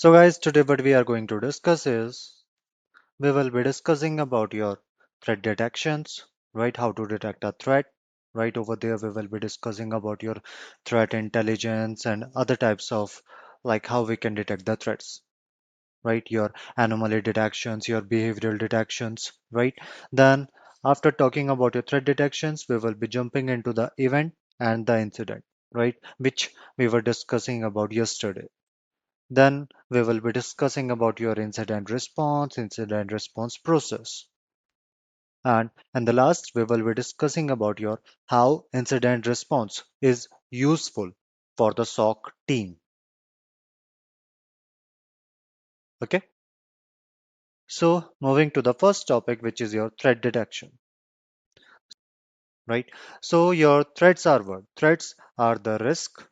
So guys, today what we are going to discuss is we will be discussing about your threat detections, right? How to detect a threat. Right over there, we will be discussing about your threat intelligence and other types of like how we can detect the threats, right? Your anomaly detections, your behavioral detections, right? Then after talking about your threat detections, we will be jumping into the event and the incident, right? Which we were discussing about yesterday. Then we will be discussing about your incident response process. And the last, we will be discussing about your how incident response is useful for the SOC team. Okay. So moving to the first topic, which is your threat detection, right? So your threats are what? Threats are the risk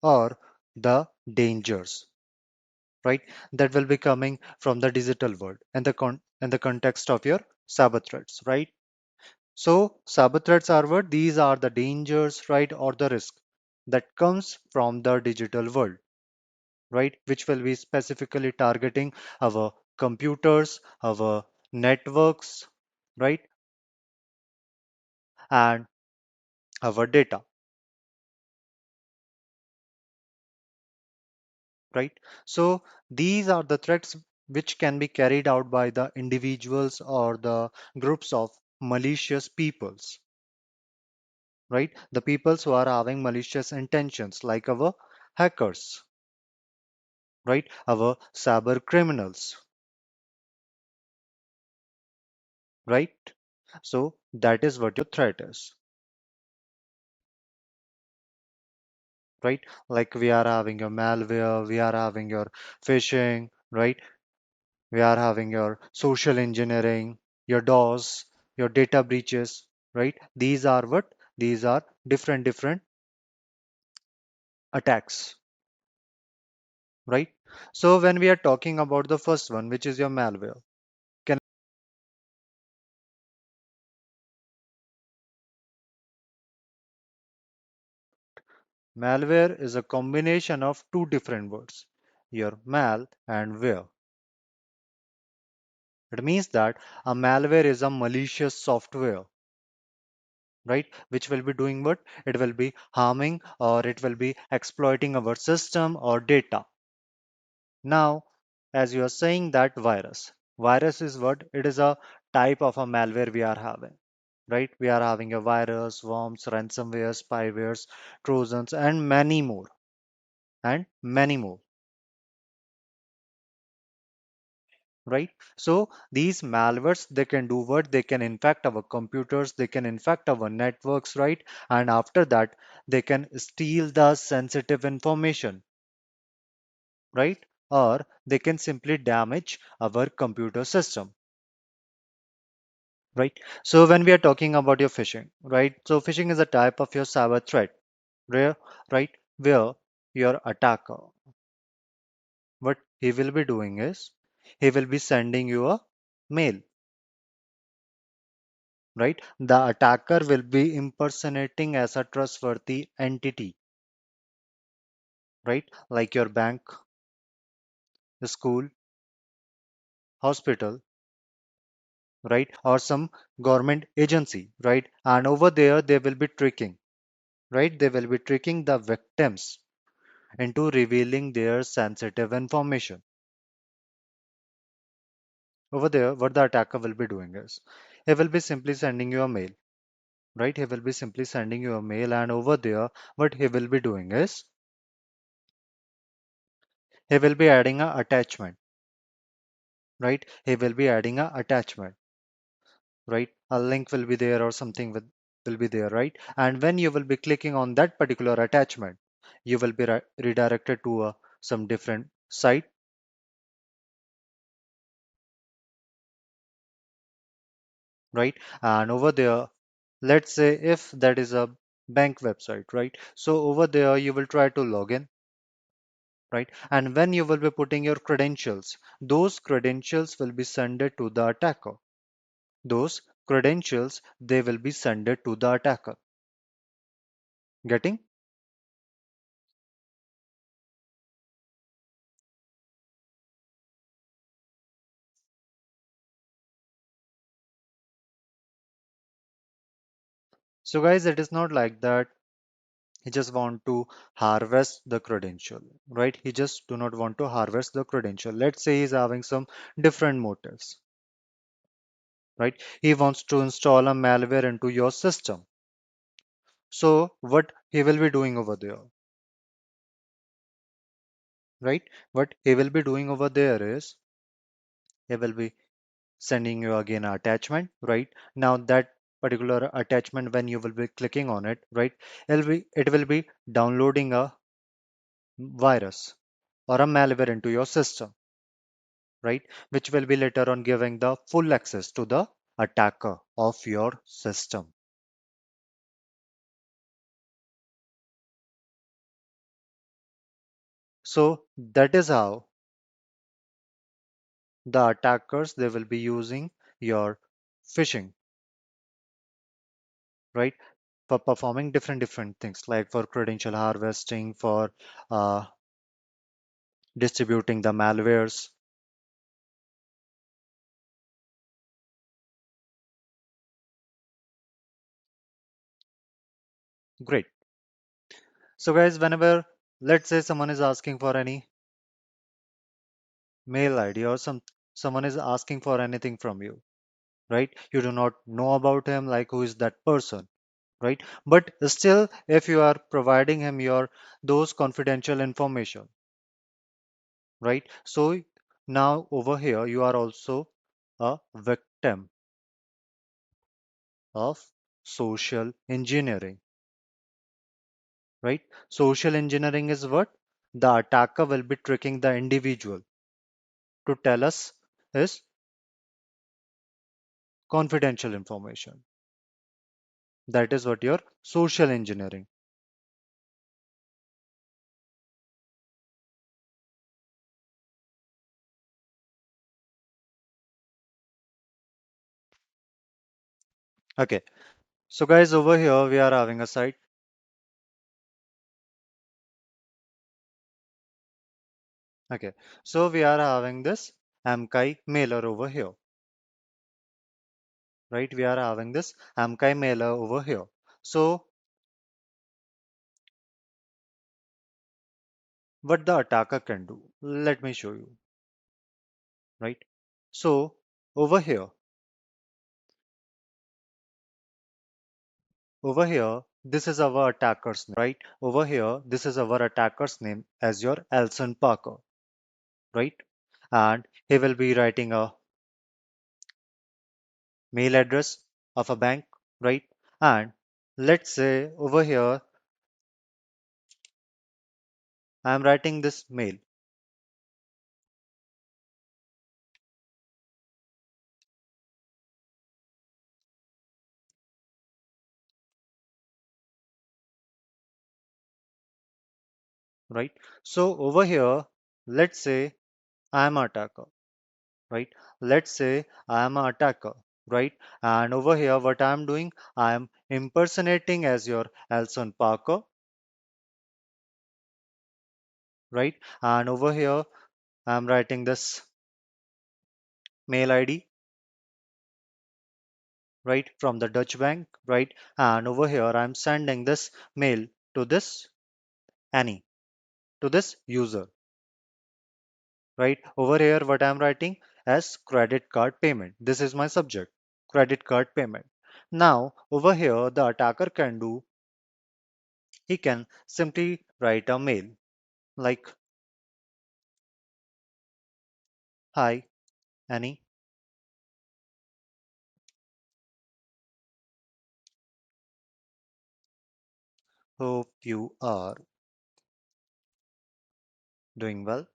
or the dangers, right? That will be coming from the digital world and in the context of your cyber threats, right? So cyber threats are what? These are the dangers, right, or the risk that comes from the digital world, right, which will be specifically targeting our computers, our networks, right, and our data, right? So these are the threats which can be carried out by the individuals or the groups of malicious peoples, right? The peoples who are having malicious intentions, like our hackers, right? Our cyber criminals, right? So that is what your threat is, right? Like we are having your malware, we are having your phishing, right? We are having your social engineering, your DOS, your data breaches, right? These are what? These are different attacks, right? So when we are talking about the first one, which is your malware, can malware is a combination of two different words, your mal and ware. It means that a malware is a malicious software, right? Which will be doing what? It will be harming or it will be exploiting our system or data. Now, as you are saying that virus is what? It is a type of a malware we are having, right? We are having a virus, worms, ransomware, spywares, trojans, and many more, right? So these malwares, they can do what? They can infect our computers, they can infect our networks, right? And after that, they can steal the sensitive information, right? Or they can simply damage our computer system, right? So when we are talking about your phishing, right? So phishing is a type of your cyber threat, where, right? Where your attacker, what he will be doing is he will be sending you a mail, right? The attacker will be impersonating as a trustworthy entity, right? Like your bank, school, hospital, right? Or some government agency, right? And over there, they will be tricking, right? They will be tricking the victims into revealing their sensitive information. Over there, what the attacker will be doing is he will be simply sending you a mail, right? He will be simply sending you a mail, and over there, what he will be doing is he will be adding a attachment, right? He will be adding a attachment, right? A link will be there or something will be there, right? And when you will be clicking on that particular attachment, you will be redirected to some different site, right? And over there, let's say if that is a bank website, right? So over there, you will try to log in, right? And when you will be putting your credentials, those credentials will be sent to the attacker. Those credentials, they will be sent to the attacker. Getting? So guys, it is not like that he just want to harvest the credential, right? He just do not want to harvest the credential. Let's say he's having some different motives, right? He wants to install a malware into your system. So what he will be doing over there, right? What he will be doing over there is he will be sending you again an attachment, right? Now that particular attachment, when you will be clicking on it, right? It will be downloading a virus or a malware into your system, right? Which will be later on giving the full access to the attacker of your system. So that is how the attackers they will be using your phishing, right? For performing different things like for credential harvesting, for uh, distributing the malwares. Great. So guys, whenever let's say someone is asking for any mail ID or someone is asking for anything from you, right? You do not know about him, like who is that person, right? But still, if you are providing him your those confidential information, right? So now over here you are also a victim of social engineering, right? Social engineering is what? The attacker will be tricking the individual to tell us his confidential information. That is what your social engineering. Okay. So guys, over here we are having a site. Okay. So we are having this Amkai mailer over here, right? We are having this Amkai mailer over here. So what the attacker can do? Let me show you, right? So over here, over here, this is our attacker's name, right? Over here, this is our attacker's name as your Elson Parker, right? And he will be writing a mail address of a bank, right? And let's say over here, I'm writing this mail, right? So over here, let's say I'm an attacker, right? Let's say I am an attacker, right? And over here, what I'm doing, I am impersonating as your Elson Parker, right? And over here, I'm writing this mail ID, right, from the Dutch bank, right? And over here, I'm sending this mail to this Annie, to this user, right? Over here, what I'm writing as credit card payment. This is my subject, credit card payment. Now, over here, the attacker can do, he can simply write a mail like, hi, Annie, hope you are doing well.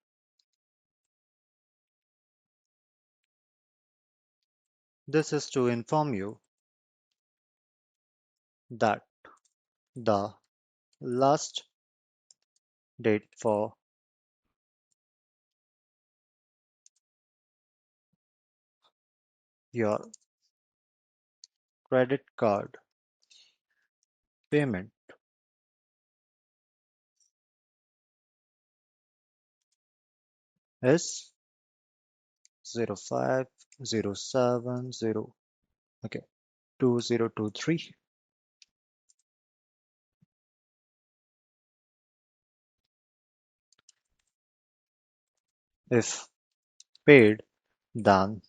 This is to inform you that the last date for your credit card payment is 0507 okay, 2023. If paid, then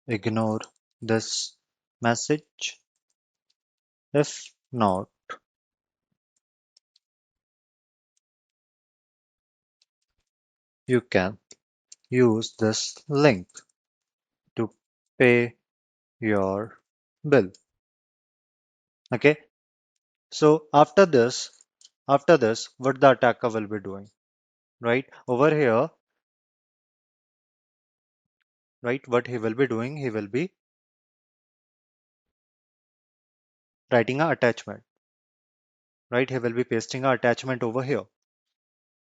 ignore this message. If not, you can use this link to pay your bill. Okay. So after this, what the attacker will be doing, right? Over here, right? What he will be doing, he will be writing a attachment, right? He will be pasting a attachment over here,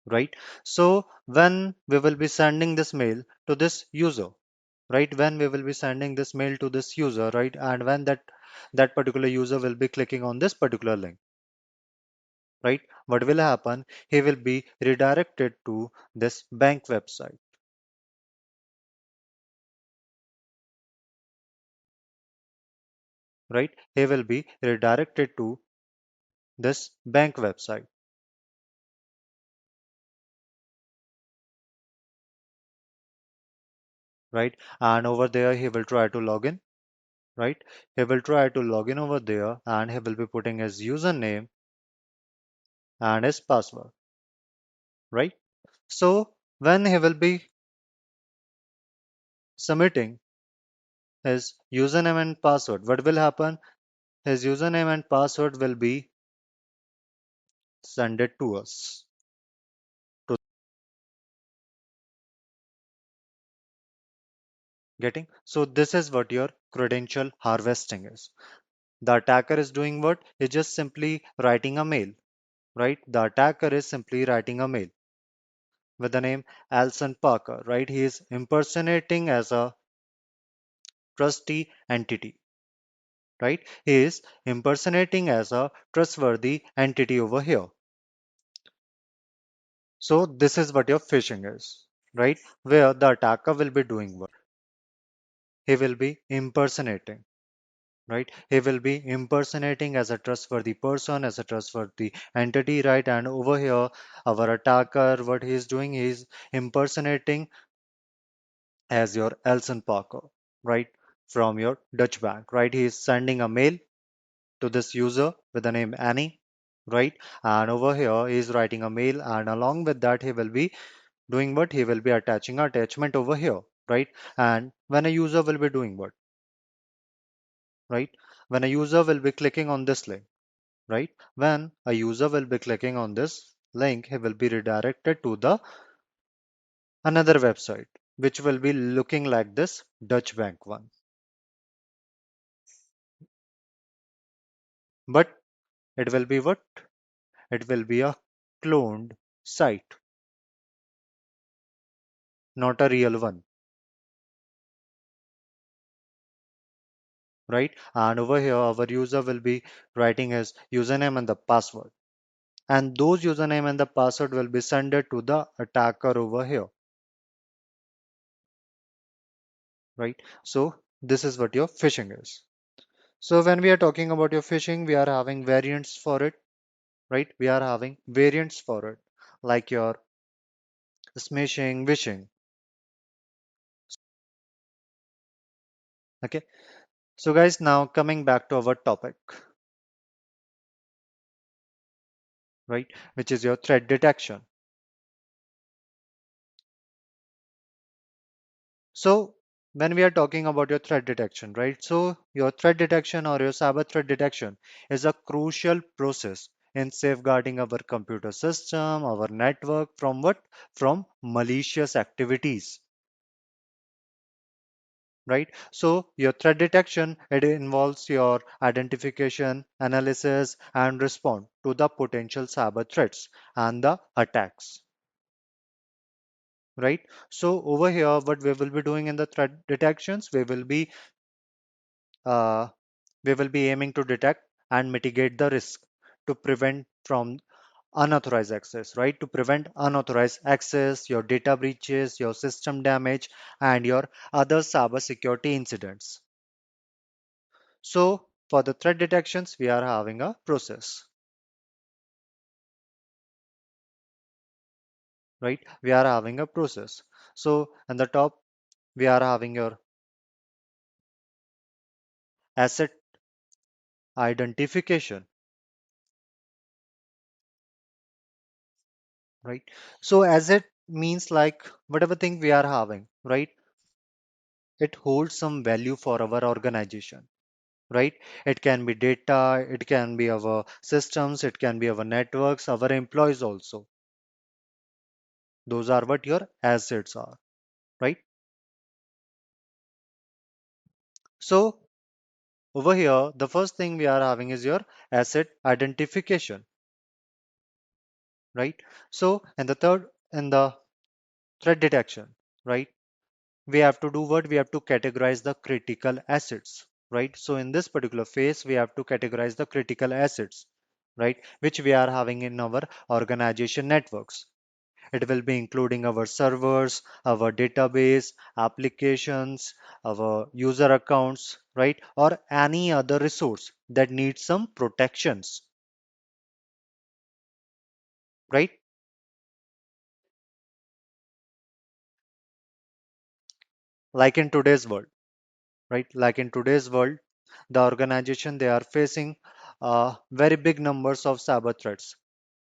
right? So when we will be sending this mail to this user, right? When we will be sending this mail to this user, right? And when that particular user will be clicking on this particular link, right? What will happen? He will be redirected to this bank website, right? He will be redirected to this bank website, right? And over there, he will try to log in, right? He will try to log in over there and he will be putting his username and his password, right? So when he will be submitting his username and password, what will happen? His username and password will be sent it to us. To getting so this is what your credential harvesting is. The attacker is doing what? He's just simply writing a mail, right? The attacker is simply writing a mail with the name Alson Parker, right? He is impersonating as a trustee entity, right? He is impersonating as a trustworthy entity over here. So this is what your phishing is, right? Where the attacker will be doing what? He will be impersonating, right? He will be impersonating as a trustworthy person, as a trustworthy entity, right? And over here, our attacker, what he is doing, he is impersonating as your Elson Parker, right? From your Dutch bank, right? He is sending a mail to this user with the name Annie, right? And over here, he is writing a mail, and along with that, he will be doing what? He will be attaching an attachment over here, right? And when a user will be doing what, right? When a user will be clicking on this link, right? When a user will be clicking on this link, he will be redirected to the another website, which will be looking like this Dutch bank one. But it will be what? It will be a cloned site, not a real one, right? And over here, our user will be writing his username and the password. And those username and the password will be sent to the attacker over here, right? So this is what your phishing is. So when we are talking about your phishing, we are having variants for it, right? We are having variants for it, like your smishing, wishing. Okay. So guys, now coming back to our topic, right? Which is your threat detection. So when we are talking about your threat detection, right? So your threat detection or your cyber threat detection is a crucial process in safeguarding our computer system, our network from what? From malicious activities, right? So your threat detection, it involves your identification, analysis, and response to the potential cyber threats and the attacks, right? So over here, what we will be doing in the threat detections, uh, we will be aiming to detect and mitigate the risk to prevent from unauthorized access, right? To prevent unauthorized access, your data breaches, your system damage, and your other cyber security incidents. So for the threat detections, we are having a process. right? We are having a process. So in the top, we are having your asset identification, right? So asset means like whatever thing we are having, right? It holds some value for our organization, right? It can be data, it can be our systems, it can be our networks, our employees also. Those are what your assets are, right? So over here, the first thing we are having is your asset identification, right? So, and the third, in the threat detection, right? We have to do what? We have to categorize the critical assets, right? So in this particular phase, we have to categorize the critical assets, right? Which we are having in our organization networks. It will be including our servers, our database, applications, our user accounts, right? Or any other resource that needs some protections, right? Like in today's world, right? Like in today's world, the organization they are facing very big numbers of cyber threats,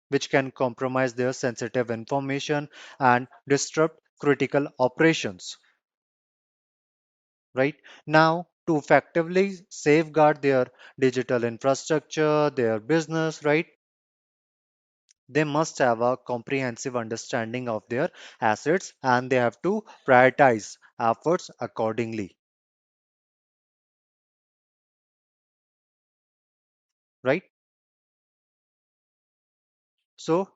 which can compromise their sensitive information and disrupt critical operations, right? Now, to effectively safeguard their digital infrastructure, their business, right? They must have a comprehensive understanding of their assets and they have to prioritize efforts accordingly, right? So,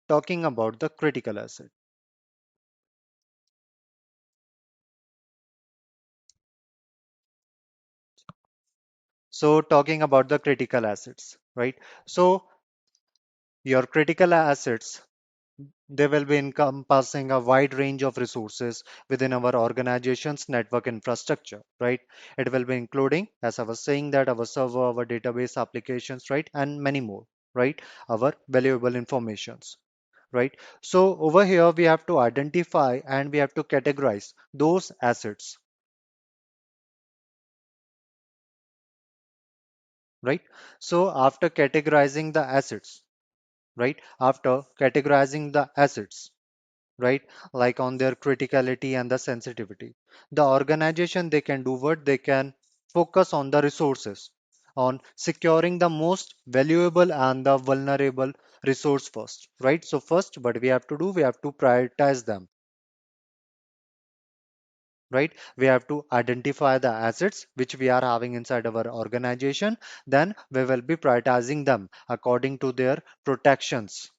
talking about the critical asset. So, talking about the critical assets, right? So, your critical assets, they will be encompassing a wide range of resources within our organization's network infrastructure, right? It will be including, as I was saying, that our server, our database applications, right? And many more, right? Our valuable informations, right? So over here, we have to identify and we have to categorize those assets, right? So after categorizing the assets, right? After categorizing the assets, right, like on their criticality and the sensitivity, the organization they can do what? They can focus on the resources, on securing the most valuable and the vulnerable resource first, right? So first what we have to do, we have to prioritize them, right? We have to identify the assets which we are having inside our organization, then we will be prioritizing them according to their protections,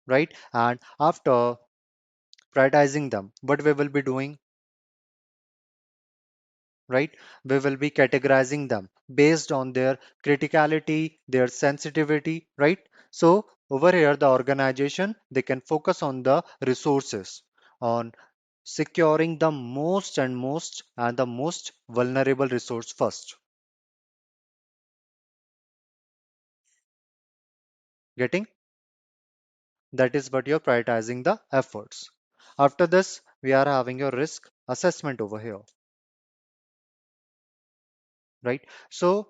right? And after prioritizing them, what we will be doing, right? We will be categorizing them based on their criticality, their sensitivity, right? So over here, the organization, they can focus on the resources, on securing the most vulnerable resource first. Getting? That is what you're prioritizing the efforts. After this, we are having your risk assessment over here, right? So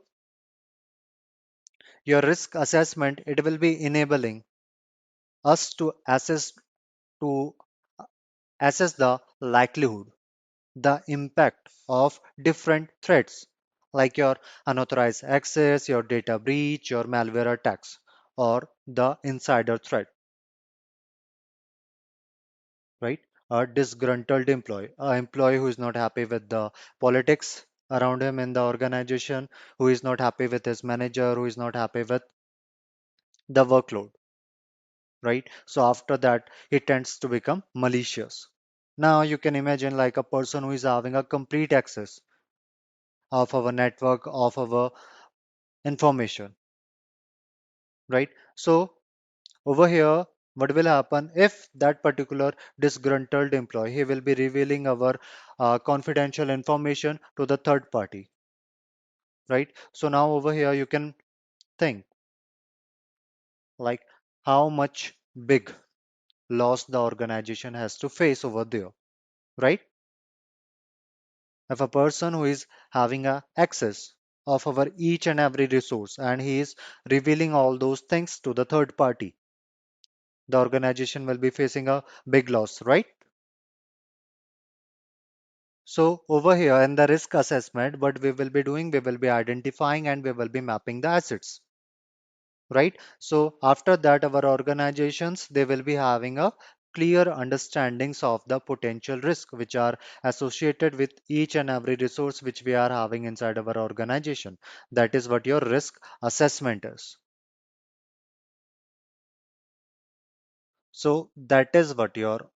your risk assessment, it will be enabling us to assess the likelihood, the impact of different threats like your unauthorized access, your data breach, your malware attacks, or the insider threat, right? A disgruntled employee, an employee who is not happy with the politics around him in the organization, who is not happy with his manager, who is not happy with the workload, right? So after that, he tends to become malicious. Now you can imagine like a person who is having a complete access of our network, of our information, right? So over here, what will happen if that particular disgruntled employee, he will be revealing our confidential information to the third party, right? So now over here, you can think like how much big loss the organization has to face over there, right? If a person who is having a access of our each and every resource and he is revealing all those things to the third party, the organization will be facing a big loss, right? So over here in the risk assessment, what we will be doing, we will be identifying and we will be mapping the assets, right? So after that, our organizations, they will be having a clear understandings of the potential risk which are associated with each and every resource which we are having inside our organization. That is what your risk assessment is. So that is what your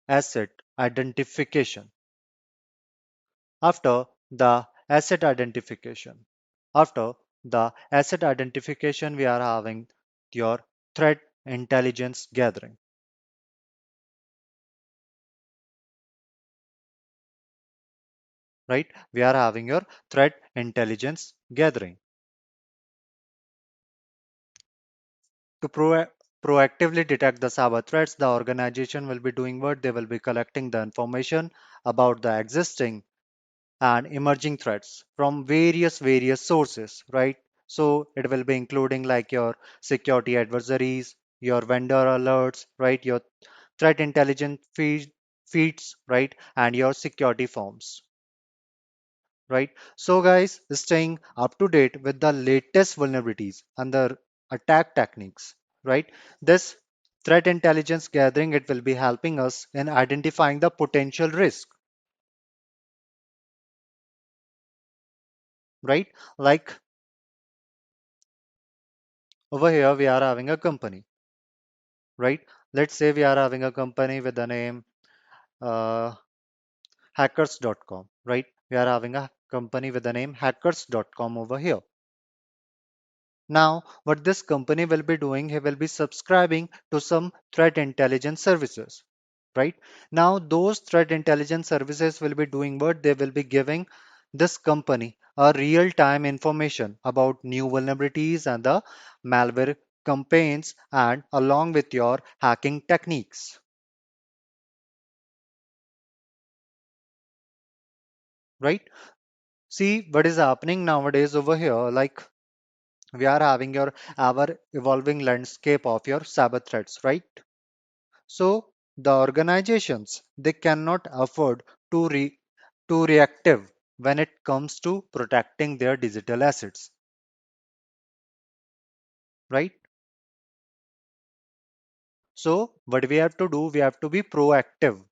asset identification. After the asset identification, after the asset identification, we are having your threat intelligence gathering, right? We are having your threat intelligence gathering. To proactively detect the cyber threats, the organization will be doing what? They will be collecting the information about the existing and emerging threats from various sources, right? So it will be including like your security adversaries, your vendor alerts, right? Your threat intelligence feeds, right? And your security forms, right? So guys, staying up to date with the latest vulnerabilities and the attack techniques, right? This threat intelligence gathering, it will be helping us in identifying the potential risk, right? Like over here, we are having a company, right? Let's say we are having a company with the name uh, hackers.com, right? We are having a company with the name hackers.com over here. Now, what this company will be doing, he will be subscribing to some threat intelligence services, right? Now, those threat intelligence services will be doing what? They will be giving this company a real-time information about new vulnerabilities and the malware campaigns and along with your hacking techniques, right? See what is happening nowadays over here, like we are having your our evolving landscape of your cyber threats, right? So the organizations, they cannot afford to reactive when it comes to protecting their digital assets, right? So what we have to do, we have to be proactive,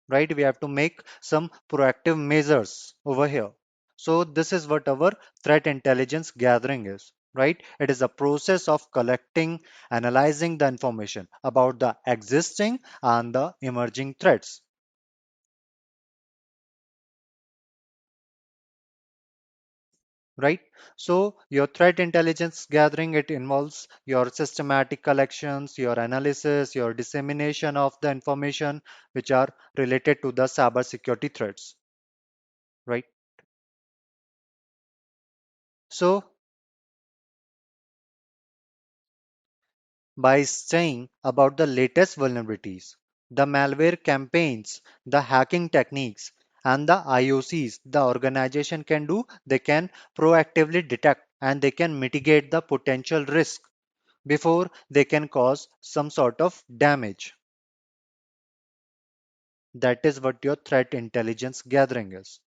right? We have to make some proactive measures over here. So this is what our threat intelligence gathering is, right? It is a process of collecting, analyzing the information about the existing and the emerging threats, right? So your threat intelligence gathering, it involves your systematic collections, your analysis, your dissemination of the information which are related to the cybersecurity threats, right? So by staying about the latest vulnerabilities, the malware campaigns, the hacking techniques, and the IOCs the organization can do, they can proactively detect and they can mitigate the potential risk before they can cause some sort of damage. That is what your threat intelligence gathering is.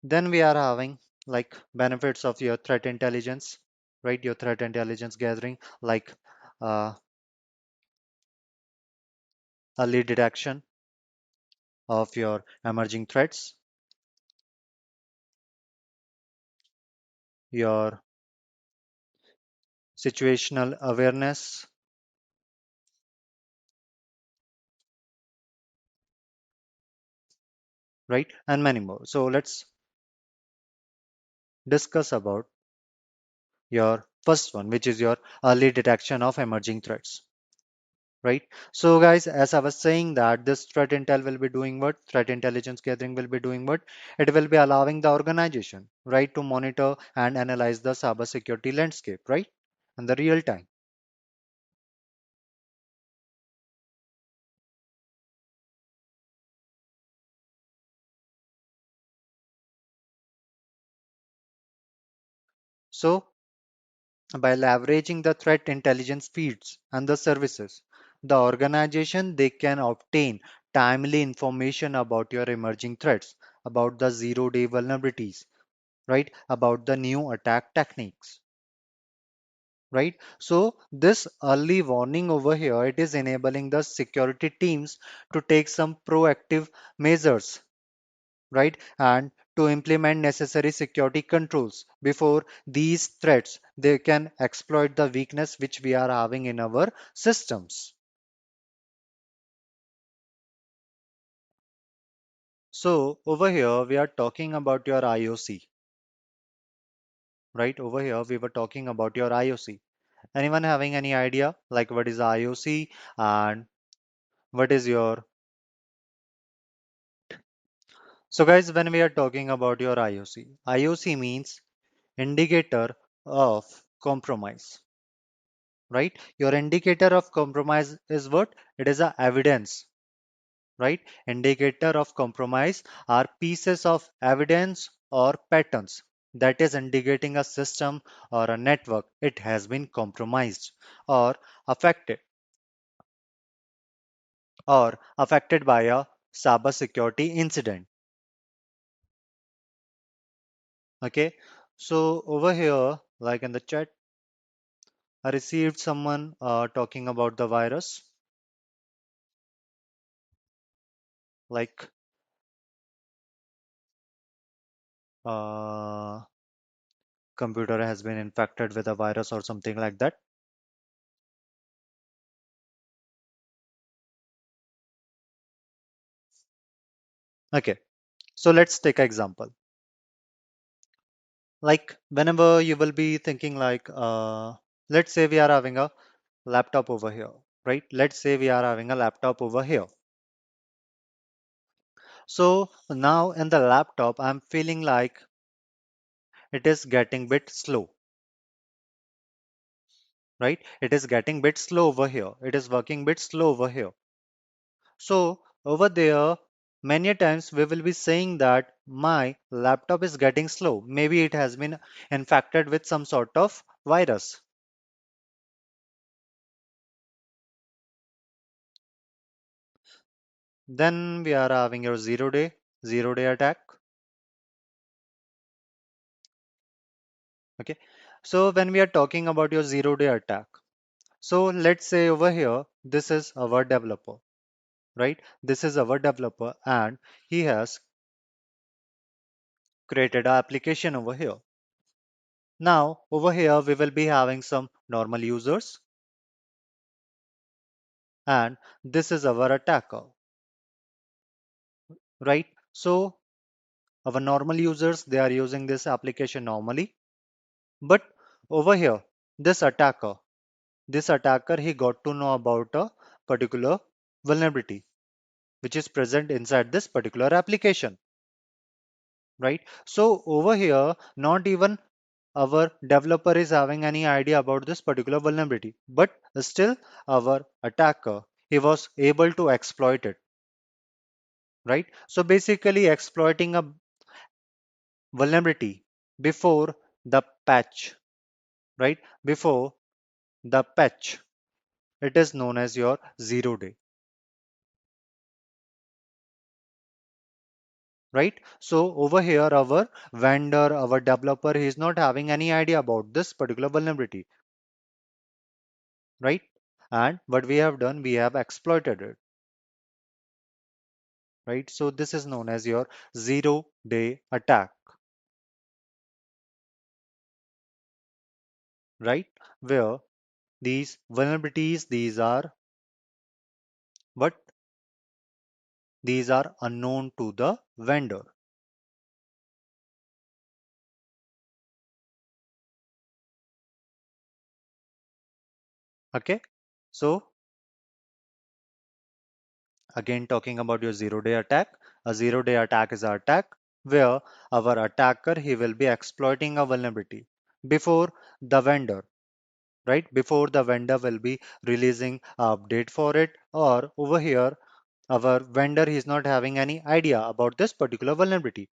Then we are having like benefits of your threat intelligence, right? Your threat intelligence gathering, like uh, early detection of your emerging threats, your situational awareness, right? And many more. So let's discuss about your first one, which is your early detection of emerging threats. Right. So guys, as I was saying that this threat intel will be doing what? Threat intelligence gathering will be doing what? It will be allowing the organization, right, to monitor and analyze the cybersecurity landscape, right? In the real time. So by leveraging the threat intelligence feeds and the services, the organization they can obtain timely information about your emerging threats, about the zero-day vulnerabilities, right? About the new attack techniques, right? So this early warning over here, it is enabling the security teams to take some proactive measures, right? And to implement necessary security controls before these threats they can exploit the weakness which we are having in our systems. So over here we are talking about your IOC, right? Over here we were talking about your IOC. Anyone having any idea like what is IOC and what is your... So guys, when we are talking about your IOC, IOC means indicator of compromise, right? Your indicator of compromise is what? It is a evidence, right? Indicator of compromise are pieces of evidence or patterns that is indicating a system or a network it has been compromised or affected by a cybersecurity incident. Okay, so over here, like in the chat, I received someone talking about the virus, like uh, computer has been infected with a virus or something like that. Okay, so let's take an example. Like whenever you will be thinking like, let's say we are having a laptop over here, right? Let's say we are having a laptop over here. So now in the laptop, I'm feeling like it is getting bit slow, right? It is getting bit slow over here. It is working bit slow over here. So over there, many a times we will be saying that my laptop is getting slow. Maybe it has been infected with some sort of virus. Then we are having your zero day attack. Okay. So when we are talking about your zero-day attack, so let's say over here, this is our developer, right? This is our developer and he has created an application over here. Now, over here, we will be having some normal users and this is our attacker, right? So our normal users, they are using this application normally. But over here, this attacker, he got to know about a particular vulnerability which is present inside this particular application, right? So over here, not even our developer is having any idea about this particular vulnerability, but still our attacker, he was able to exploit it, right? So basically exploiting a vulnerability before the patch, right? Before the patch, it is known as your zero day, right? So over here, our vendor, our developer, he is not having any idea about this particular vulnerability, right? And what we have done, we have exploited it, right? So this is known as your zero-day attack, right? Where these vulnerabilities, what? These are unknown to the vendor. Okay. So again, talking about your zero-day attack, a zero-day attack is an attack where our attacker, he will be exploiting a vulnerability before the vendor, right? Before the vendor will be releasing an update for it, or over here our vendor is not having any idea about this particular vulnerability.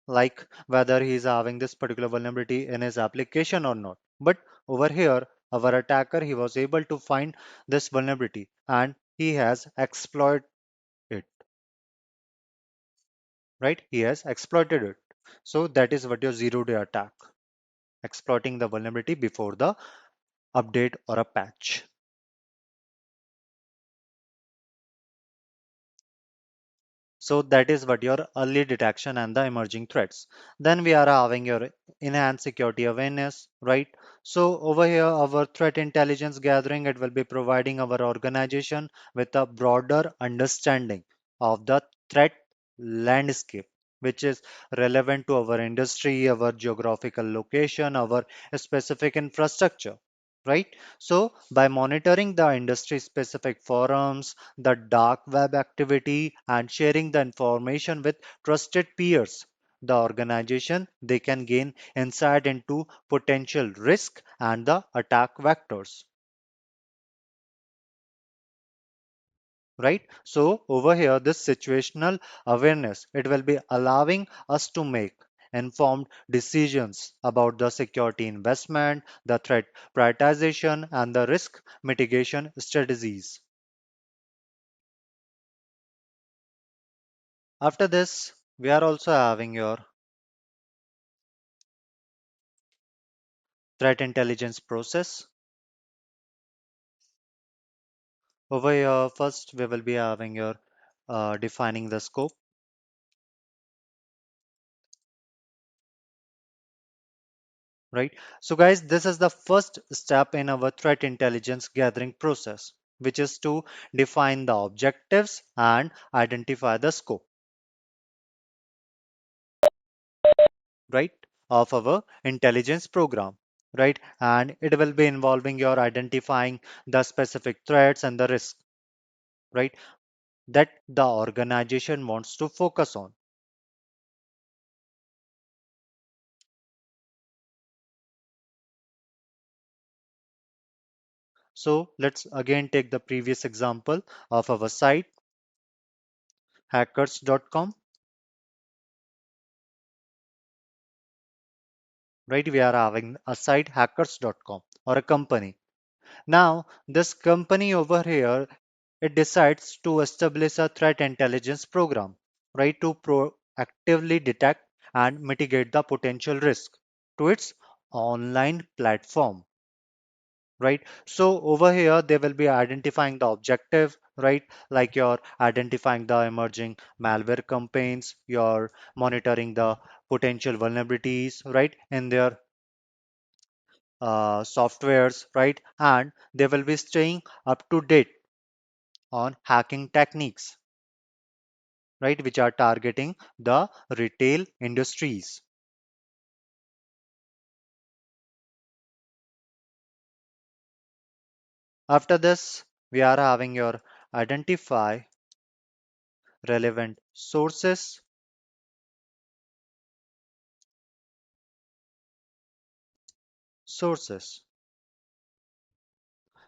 like whether he is having this particular vulnerability in his application or not. But over here, our attacker, he was able to find this vulnerability and he has exploited it, right? He has exploited it. So that is what your zero-day attack, exploiting the vulnerability before the update or a patch. So that is what your early detection and the emerging threats. Then we are having your enhanced security awareness, right? So over here, our threat intelligence gathering, it will be providing our organization with a broader understanding of the threat landscape, which is relevant to our industry, our geographical location, our specific infrastructure, right? So by monitoring the industry specific forums, the dark web activity, and sharing the information with trusted peers, the organization, they can gain insight into potential risk and the attack vectors, right? So over here, this situational awareness, it will be allowing us to make informed decisions about the security investment, the threat prioritization, and the risk mitigation strategies. After this, we are also having your threat intelligence process. Over here, first we will be having your defining the scope, right? So guys, this is the first step in our threat intelligence gathering process, which is to define the objectives and identify the scope, right, of our intelligence program, right? And it will be involving your identifying the specific threats and the risk, right, that the organization wants to focus on. So let's again take the previous example of our site hackers.com, right? We are having a site hackers.com or a company. Now, this company over here, it decides to establish a threat intelligence program, right? To proactively detect and mitigate the potential risk to its online platform, right? So over here, they will be identifying the objective, right? Like you're identifying the emerging malware campaigns, you're monitoring the potential vulnerabilities, right? In their softwares, right? And they will be staying up to date on hacking techniques, right? Which are targeting the retail industries. After this, we are having your identify relevant sources, sources.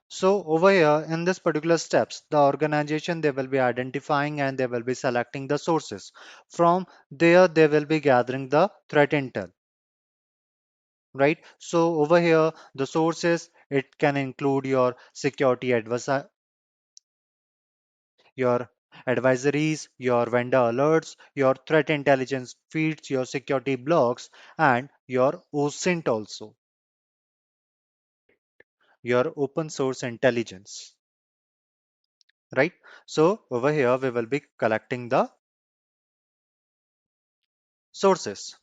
So over here in this particular steps, the organization, they will be identifying and they will be selecting the sources. From there, they will be gathering the threat intel, right? So over here, the sources, it can include your advisories, your vendor alerts, your threat intelligence feeds, your security blogs, and your OSINT also, your open source intelligence, right? So over here, we will be collecting the sources,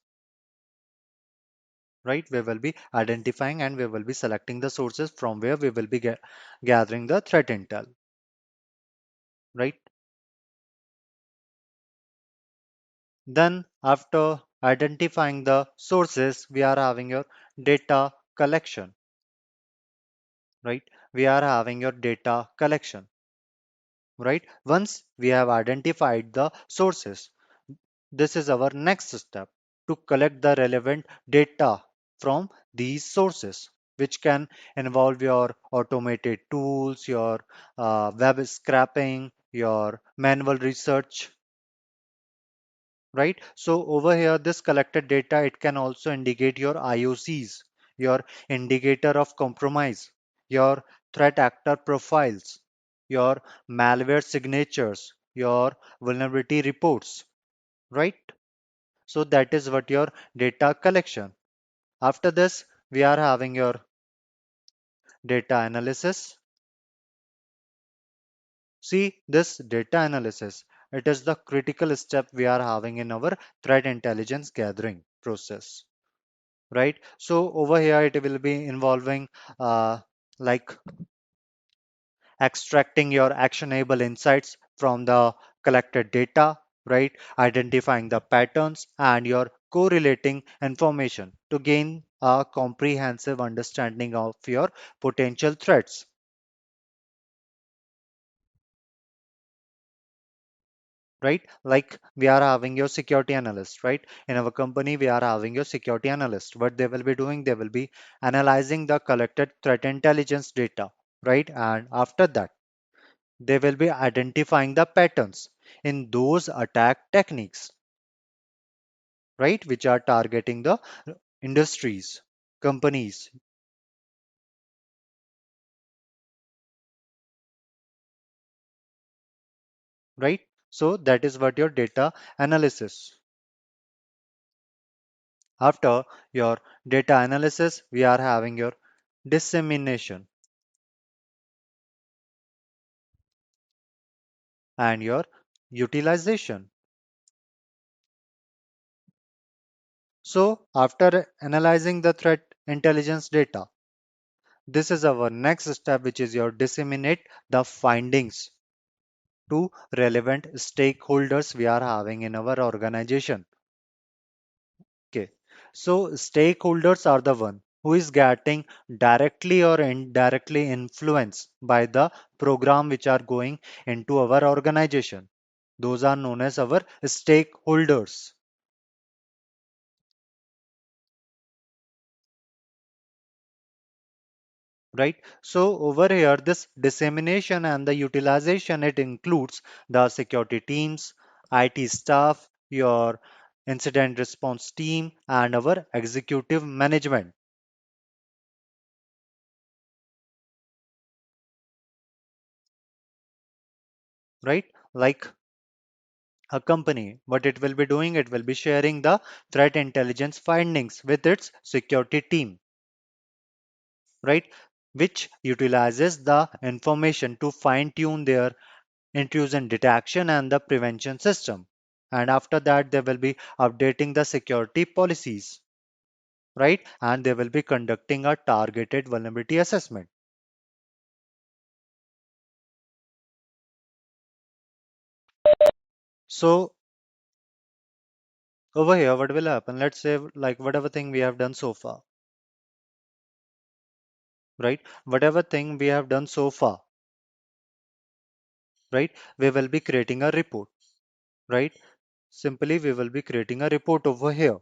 right? We will be identifying and we will be selecting the sources from where we will be gathering the threat intel, right? Then after identifying the sources, we are having your data collection, right? We are having your data collection, right? Once we have identified the sources, this is our next step to collect the relevant data from these sources, which can involve your automated tools, your web scraping, your manual research, right? So over here, this collected data, it can also indicate your IOCs, your indicator of compromise, your threat actor profiles, your malware signatures, your vulnerability reports, right? So that is what your data collection. After this, we are having your data analysis. See, this data analysis, it is the critical step we are having in our threat intelligence gathering process, right? So over here, it will be involving like extracting your actionable insights from the collected data, right? Identifying the patterns and your correlating information to gain a comprehensive understanding of your potential threats. Right, like we are having your security analyst, right? In our company we are having your security analyst. What they will be doing, they will be analyzing the collected threat intelligence data, right? And after that they will be identifying the patterns in those attack techniques, right, which are targeting the industries, companies, right? So that is what your data analysis. After your data analysis, we are having your dissemination and your utilization. So after analyzing the threat intelligence data, this is our next step, which is your disseminate the findings to relevant stakeholders we are having in our organization. Okay. So stakeholders are the one who is getting directly or indirectly influenced by the program which are going into our organization. Those are known as our stakeholders. Right, so over here this dissemination and the utilization, it includes the security teams, IT staff, your incident response team, and our executive management, right? Like a company, what it will be doing, it will be sharing the threat intelligence findings with its security team, right, which utilizes the information to fine tune their intrusion detection and the prevention system. And after that, they will be updating the security policies, right? And they will be conducting a targeted vulnerability assessment. So over here, what will happen? Let's say like whatever thing we have done so far, right? Whatever thing we have done so far, right? We will be creating a report, right? Simply, we will be creating a report over here,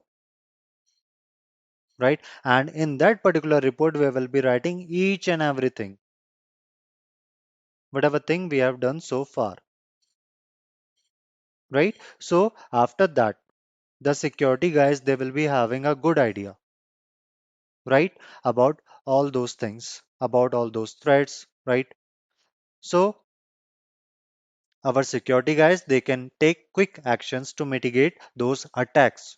right? And in that particular report, we will be writing each and everything, whatever thing we have done so far, right? So after that, the security guys, they will be having a good idea, right, about all those things, about all those threats, right? So our security guys, they can take quick actions to mitigate those attacks,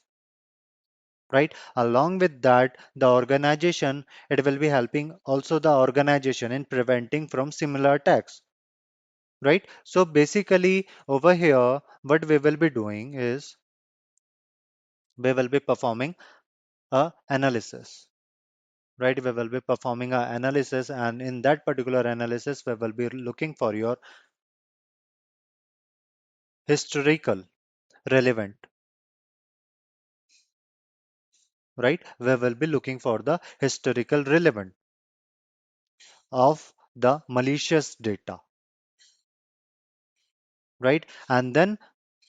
right? Along with that, the organization, it will be helping also the organization in preventing from similar attacks, right? So basically over here, what we will be doing is we will be performing a analysis, right? We will be performing an analysis, and in that particular analysis, we will be looking for your historical relevant, right? We will be looking for the historical relevant of the malicious data, right? And then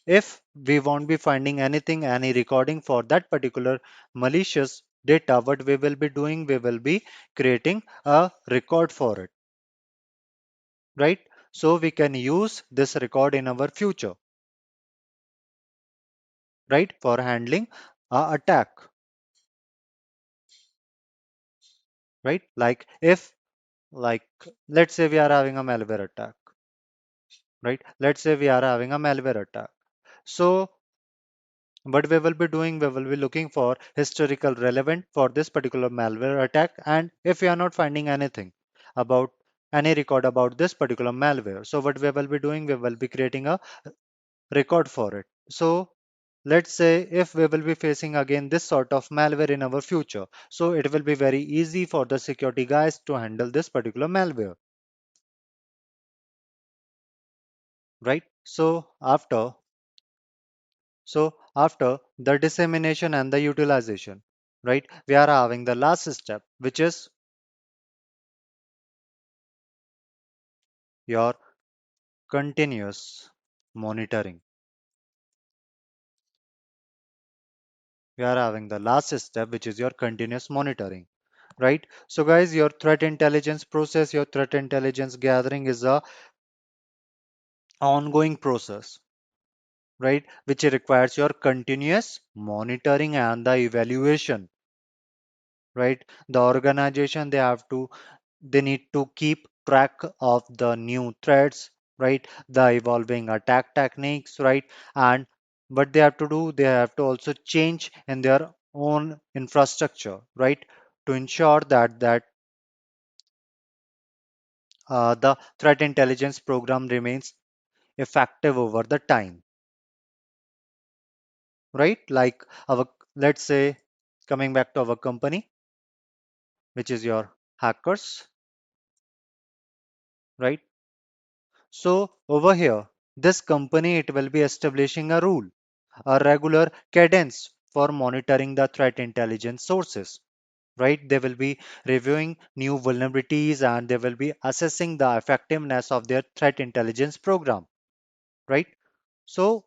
if we won't be finding anything, any recording for that particular malicious data, what we will be doing, we will be creating a record for it, right? So we can use this record in our future, right, for handling a attack, right? Like if, like, let's say we are having a malware attack, right? Let's say we are having a malware attack. So what we will be doing, we will be looking for historical relevant for this particular malware attack. And if we are not finding anything about any record about this particular malware, so what we will be doing, we will be creating a record for it. So let's say if we will be facing again this sort of malware in our future, so it will be very easy for the security guys to handle this particular malware, right? So after the dissemination and the utilization, right, we are having the last step, which is your continuous monitoring. We are having the last step, which is your continuous monitoring, right? So guys, your threat intelligence process, your threat intelligence gathering is a ongoing process, right, which requires your continuous monitoring and the evaluation, right? The organization, they need to keep track of the new threats, right, the evolving attack techniques, right? And what they have to do, they have to also change in their own infrastructure, right, to ensure that the threat intelligence program remains effective over the time, right? Like our, let's say, coming back to our company, which is your hackers, right? So over here, this company, it will be establishing a rule, a regular cadence for monitoring the threat intelligence sources, right? They will be reviewing new vulnerabilities and they will be assessing the effectiveness of their threat intelligence program, right? So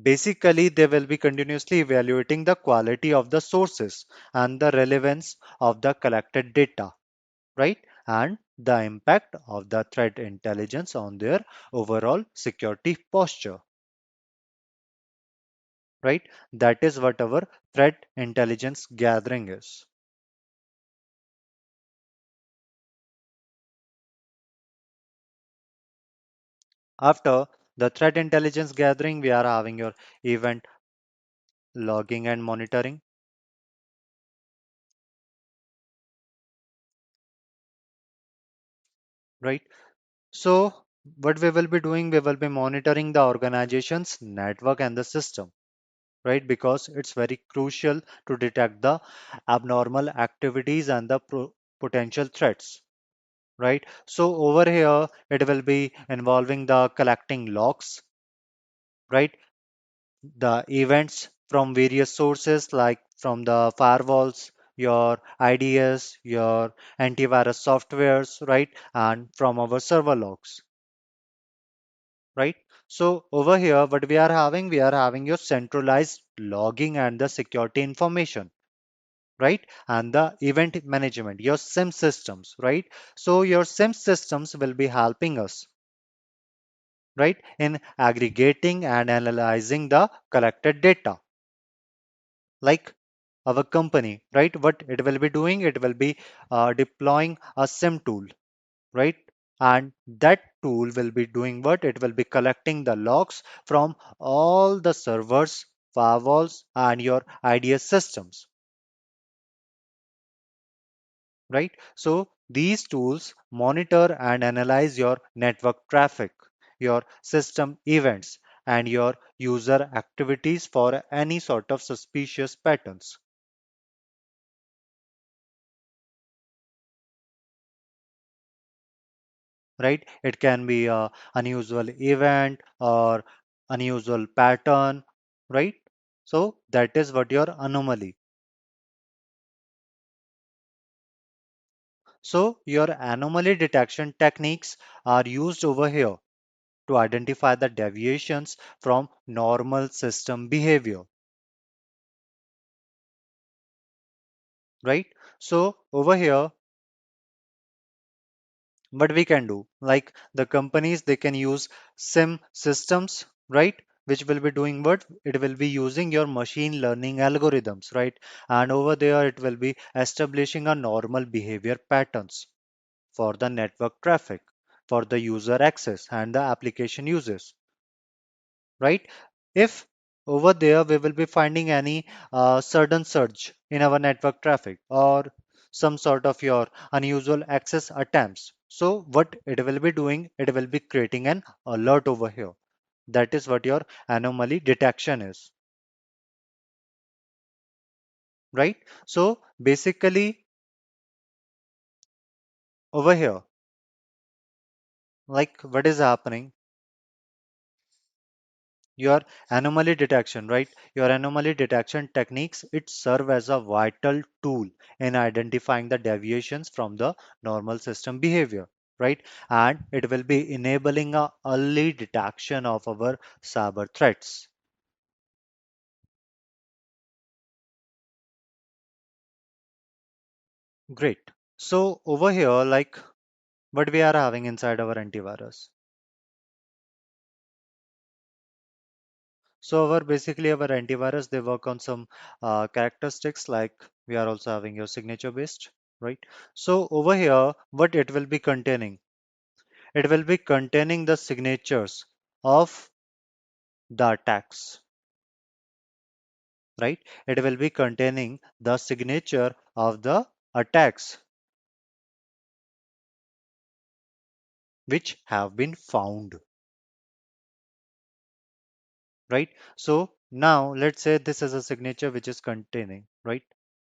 basically, they will be continuously evaluating the quality of the sources and the relevance of the collected data, right? And the impact of the threat intelligence on their overall security posture, right? That is what our threat intelligence gathering is. After the threat intelligence gathering, we are having your event logging and monitoring, right? So what we will be doing, we will be monitoring the organization's network and the system, right? Because it's very crucial to detect the abnormal activities and the potential threats, right? So over here, it will be involving the collecting logs, right? The events from various sources like from the firewalls, your IDS, your antivirus softwares, right? And from our server logs, right? So over here, what we are having your centralized logging and the security information, right? And the event management, your SIM systems, right? So your SIM systems will be helping us, right, in aggregating and analyzing the collected data. Like our company, right? What it will be doing, it will be deploying a SIM tool, right? And that tool will be doing what? It will be collecting the logs from all the servers, firewalls, and your IDS systems, right? So these tools monitor and analyze your network traffic, your system events, and your user activities for any sort of suspicious patterns, right? It can be a unusual event or unusual pattern, right? So that is what your anomaly. So your anomaly detection techniques are used over here to identify the deviations from normal system behavior, right? So over here, what we can do, like the companies, they can use SIM systems, right? which will be doing what? It will be using your machine learning algorithms, right? And over there, it will be establishing a normal behavior patterns for the network traffic, for the user access and the application uses, right? If over there we will be finding any sudden surge in our network traffic or some sort of your unusual access attempts, so what it will be doing, it will be creating an alert over here. That is what your anomaly detection is, right? So basically over here, like what is happening, your anomaly detection, right? Your anomaly detection techniques, it serve as a vital tool in identifying the deviations from the normal system behavior, right? And it will be enabling a early detection of our cyber threats. Great. So over here, like what we are having inside our antivirus. So our basically our antivirus, they work on some characteristics like we are also having your signature based, right? So over here, what it will be containing? It will be containing the signatures of the attacks, right? It will be containing the signature of the attacks which have been found, right? So now let's say this is a signature which is containing, right?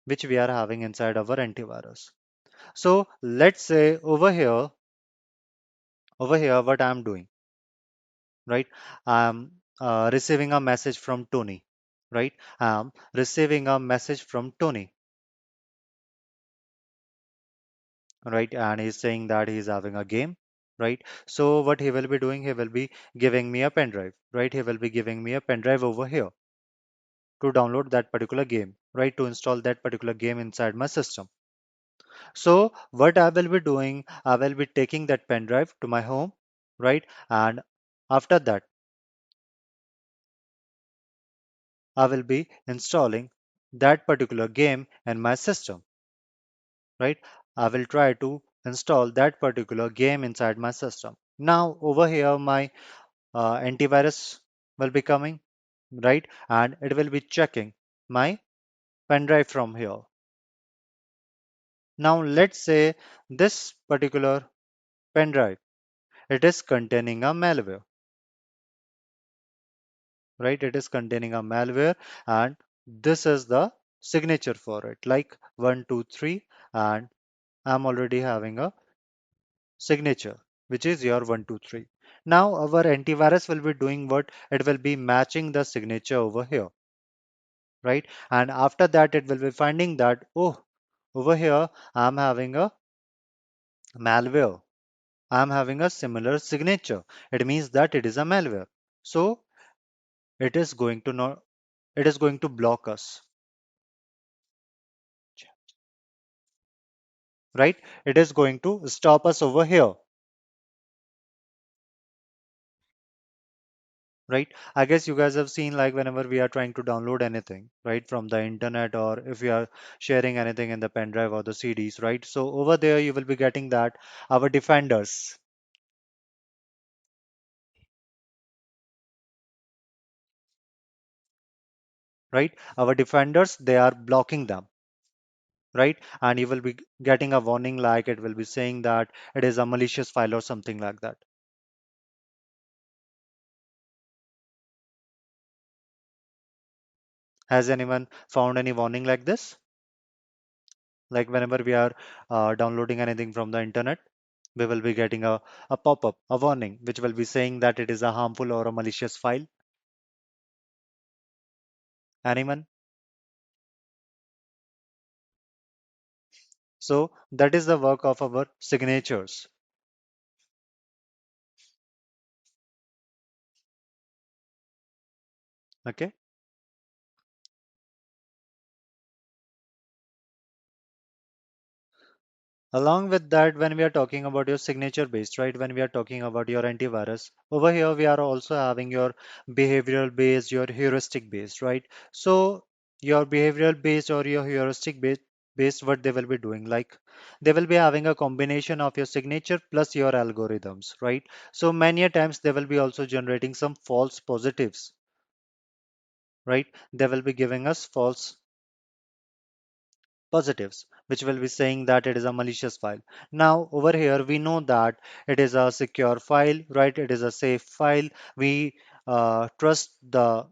Which we are having inside our antivirus. So let's say over here, what I'm doing, right? I'm receiving a message from Tony, right? I'm receiving a message from Tony, right? And he's saying that he's having a game, right? So what he will be doing, he will be giving me a pen drive, right? He will be giving me a pen drive over here to download that particular game, right? To install that particular game inside my system. So what I will be doing, I will be taking that pen drive to my home, right? And after that, I will be installing that particular game in my system, right? I will try to install that particular game inside my system. Now over here, my antivirus will be coming, right? And it will be checking my pen drive from here. Now let's say this particular pen drive, it is containing a malware, right? It is containing a malware and this is the signature for it, like 123, and I'm already having a signature, which is your 123. Now our antivirus will be doing what? It will be matching the signature over here, right? And after that, it will be finding that, oh, over here, I'm having a malware. I'm having a similar signature. It means that it is a malware. So it is going to not, it is going to block us, right? It is going to stop us over here, right? I guess you guys have seen like whenever we are trying to download anything, right, from the internet, or if we are sharing anything in the pen drive or the CDs, right? So over there, you will be getting that our defenders, right? Our defenders, they are blocking them, right? And you will be getting a warning like it will be saying that it is a malicious file or something like that. Has anyone found any warning like this? Like whenever we are downloading anything from the internet, we will be getting a pop-up, a warning, which will be saying that it is a harmful or a malicious file. Anyone? So that is the work of our signatures. Okay. Along with that, when we are talking about your signature based, right? When we are talking about your antivirus, over here we are also having your behavioral based, your heuristic based, right? So your behavioral based or your heuristic based, what they will be doing, like they will be having a combination of your signature plus your algorithms, right? So many a times they will be also generating some false positives, right? They will be giving us false positives, which will be saying that it is a malicious file. Now, over here, we know that it is a secure file, right? It is a safe file. We trust the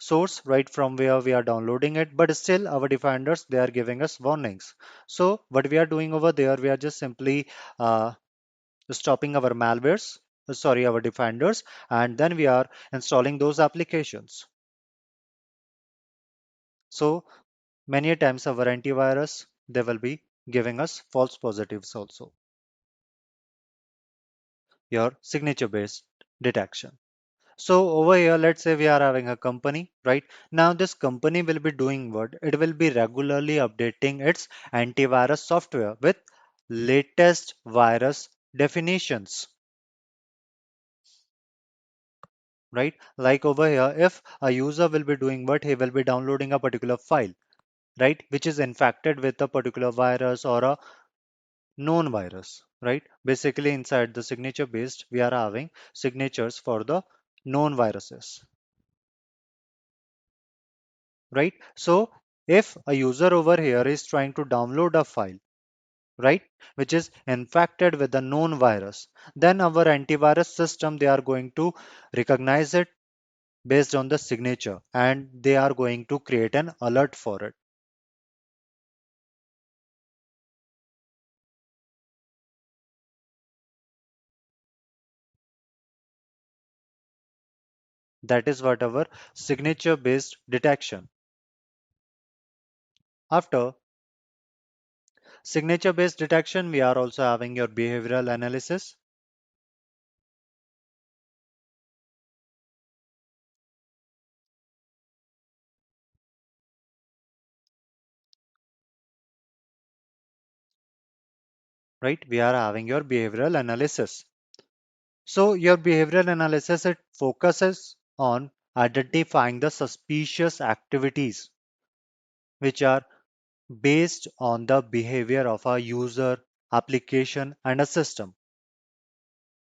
source, right, from where we are downloading it, but still our defenders, they are giving us warnings. So what we are doing over there, we are just simply uh, stopping our malwares, sorry, our defenders, and then we are installing those applications. So many a times our antivirus, they will be giving us false positives also. Your signature based detection. So over here, let's say we are having a company, right? Now this company will be doing what? It will be regularly updating its antivirus software with latest virus definitions, right? Like over here, if a user will be doing what? He will be downloading a particular file, right? Which is infected with a particular virus or a known virus, right? Basically, inside the signature based, we are having signatures for the known viruses, right? So if a user over here is trying to download a file, right, which is infected with the known virus, then our antivirus system, they are going to recognize it based on the signature and they are going to create an alert for it. That is what our signature based detection. After signature based detection, we are also having your behavioral analysis, right? We are having your behavioral analysis. So your behavioral analysis, it focuses on identifying the suspicious activities which are based on the behavior of a user, application, and a system,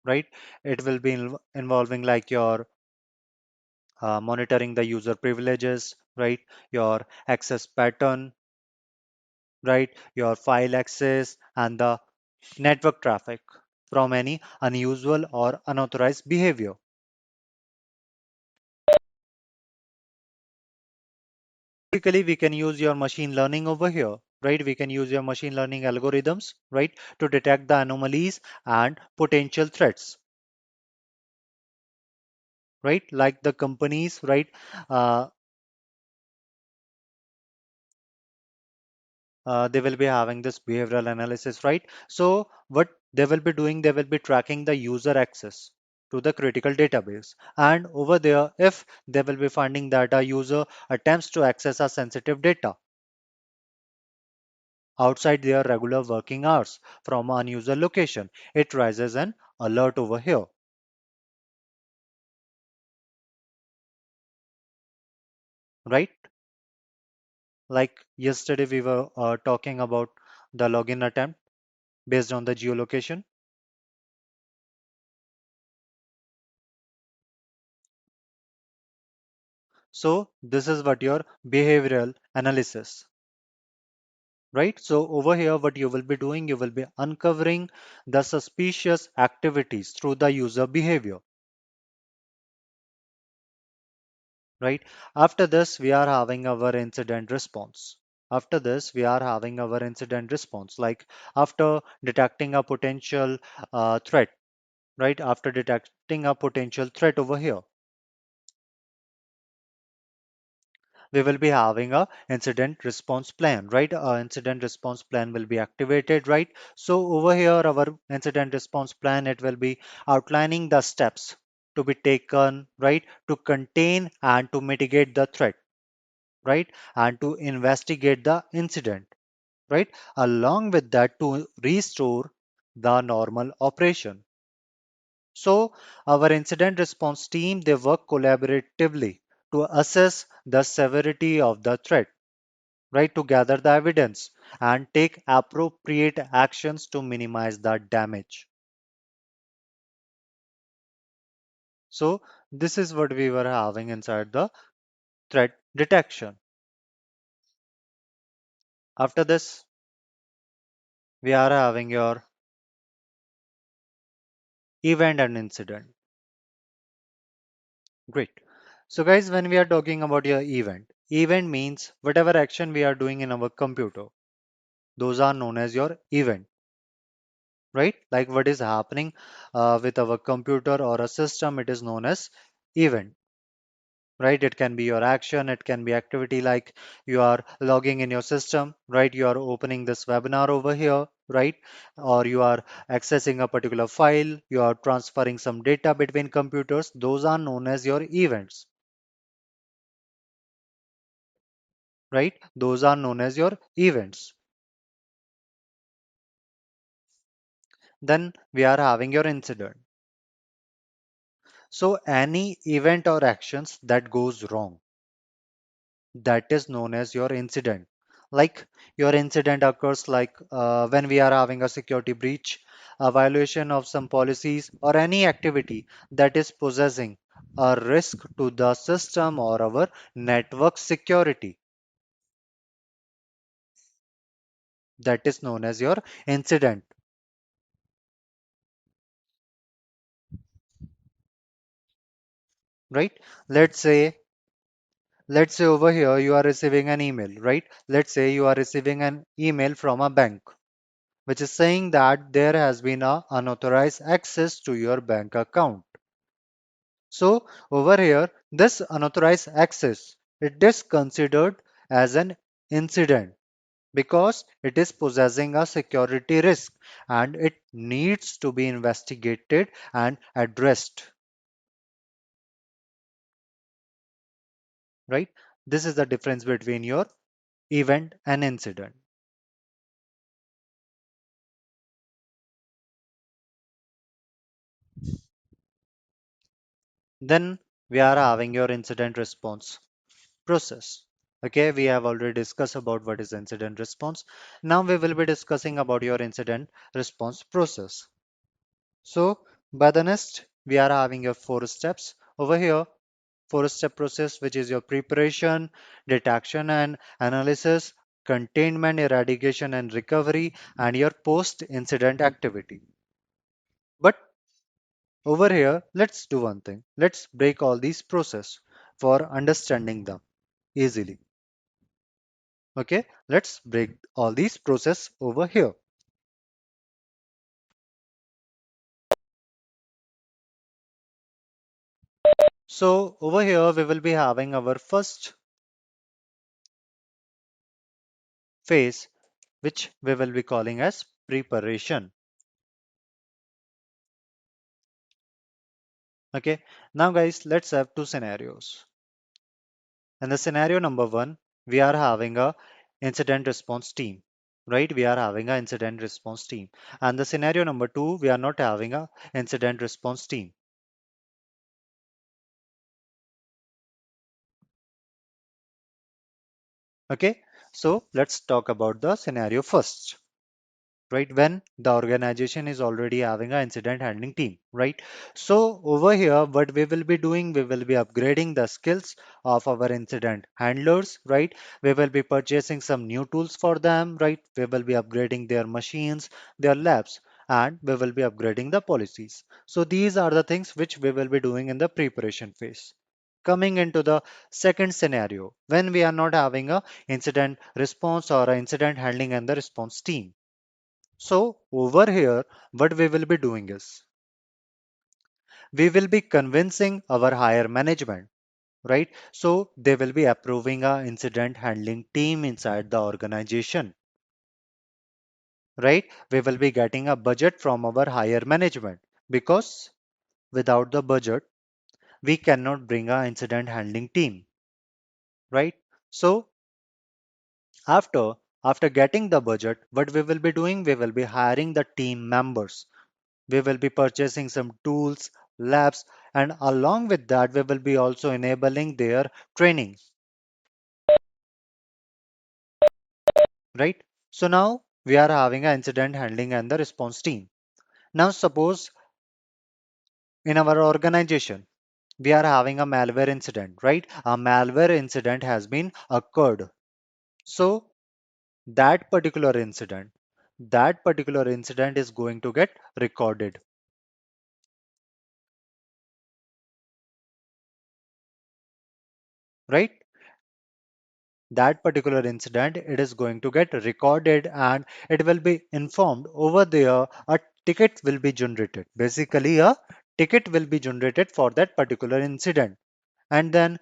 right? It will be involving like your monitoring the user privileges, right? Your access pattern, right? Your file access and the network traffic from any unusual or unauthorized behavior. Typically, we can use your machine learning over here, right? We can use your machine learning algorithms, right, to detect the anomalies and potential threats, right? Like the companies, right? Uh, they will be having this behavioral analysis, right? So what they will be doing, they will be tracking the user access to the critical database. And over there, if they will be finding that a user attempts to access a sensitive data outside their regular working hours from an user location, it raises an alert over here, right? Like yesterday, we were talking about the login attempt based on the geolocation. So this is what your behavioral analysis, right? So over here, what you will be doing, you will be uncovering the suspicious activities through the user behavior, right? After this, we are having our incident response. After this, we are having our incident response. Like after detecting a potential threat, right? After detecting a potential threat over here, we will be having a incident response plan, right? Our incident response plan will be activated, right? So over here, our incident response plan, it will be outlining the steps to be taken, right, to contain and to mitigate the threat, right, and to investigate the incident. right? Along with that to restore the normal operation. So our incident response team, they work collaboratively to assess the severity of the threat, right? To gather the evidence and take appropriate actions to minimize the damage. So this is what we were having inside the threat detection. After this, we are having your event and incident. Great. So guys, when we are talking about your event means whatever action we are doing in our computer, those are known as your event, right? Like what is happening with our computer or a system, it is known as event, right? It can be your action, it can be activity like you are logging in your system, right? You are opening this webinar over here, right? Or you are accessing a particular file, you are transferring some data between computers. Those are known as your events, right? Those are known as your events. Then we are having your incident. So any event or actions that goes wrong, that is known as your incident. Like your incident occurs like when we are having a security breach, a violation of some policies, or any activity that is possessing a risk to the system or our network security. That is known as your incident, right? Let's say, let's say over here you are receiving an email, right? Let's say you are receiving an email from a bank which is saying that there has been a unauthorized access to your bank account. So over here, this unauthorized access, it is considered as an incident because it is possessing a security risk and it needs to be investigated and addressed, right? This is the difference between your event and incident. Then we are having your incident response process. Okay, we have already discussed about what is incident response. Now we will be discussing about your incident response process. So by the next, we are having your four steps over here. Four-step process, which is your preparation, detection and analysis, containment, eradication and recovery, and your post-incident activity. But over here, let's do one thing. Let's break all these process for understanding them easily. Okay, let's break all these process over here. So over here, we will be having our first phase, which we will be calling as preparation. Okay, now guys, let's have two scenarios. In the scenario number one, we are having a incident response team, right? We are having a incident response team. And the scenario number two, we are not having a incident response team. Okay, so let's talk about the scenario first. Right, when the organization is already having an incident handling team, right? So over here what we will be doing, we will be upgrading the skills of our incident handlers, right? We will be purchasing some new tools for them, right? We will be upgrading their machines, their labs, and we will be upgrading the policies. So these are the things which we will be doing in the preparation phase. Coming into the second scenario, when we are not having a incident response or a incident handling and the response team. So over here, what we will be doing is we will be convincing our higher management, right? So they will be approving a incident handling team inside the organization, right? We will be getting a budget from our higher management because without the budget, we cannot bring a incident handling team, right? So after After getting the budget, what we will be doing, we will be hiring the team members. We will be purchasing some tools, labs, and along with that, we will be also enabling their training, right? So now we are having an incident handling and the response team. Now suppose in our organization, we are having a malware incident, right? A malware incident has been occurred. So that particular incident is going to get recorded, right? That particular incident, it is going to get recorded and it will be informed over there. A ticket will be generated. Basically, a ticket will be generated for that particular incident. And then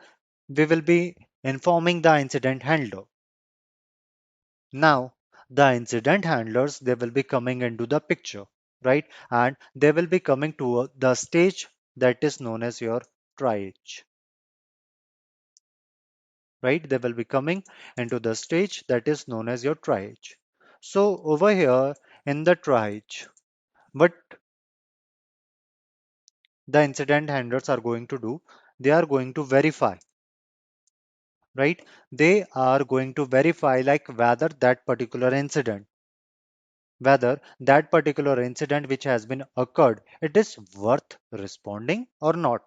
we will be informing the incident handler. Now, the incident handlers, they will be coming into the picture, right? And they will be coming to the stage that is known as your triage, right? They will be coming into the stage that is known as your triage. So over here in the triage, what the incident handlers are going to do, they are going to verify, right? They are going to verify like whether that particular incident which has been occurred, it is worth responding or not,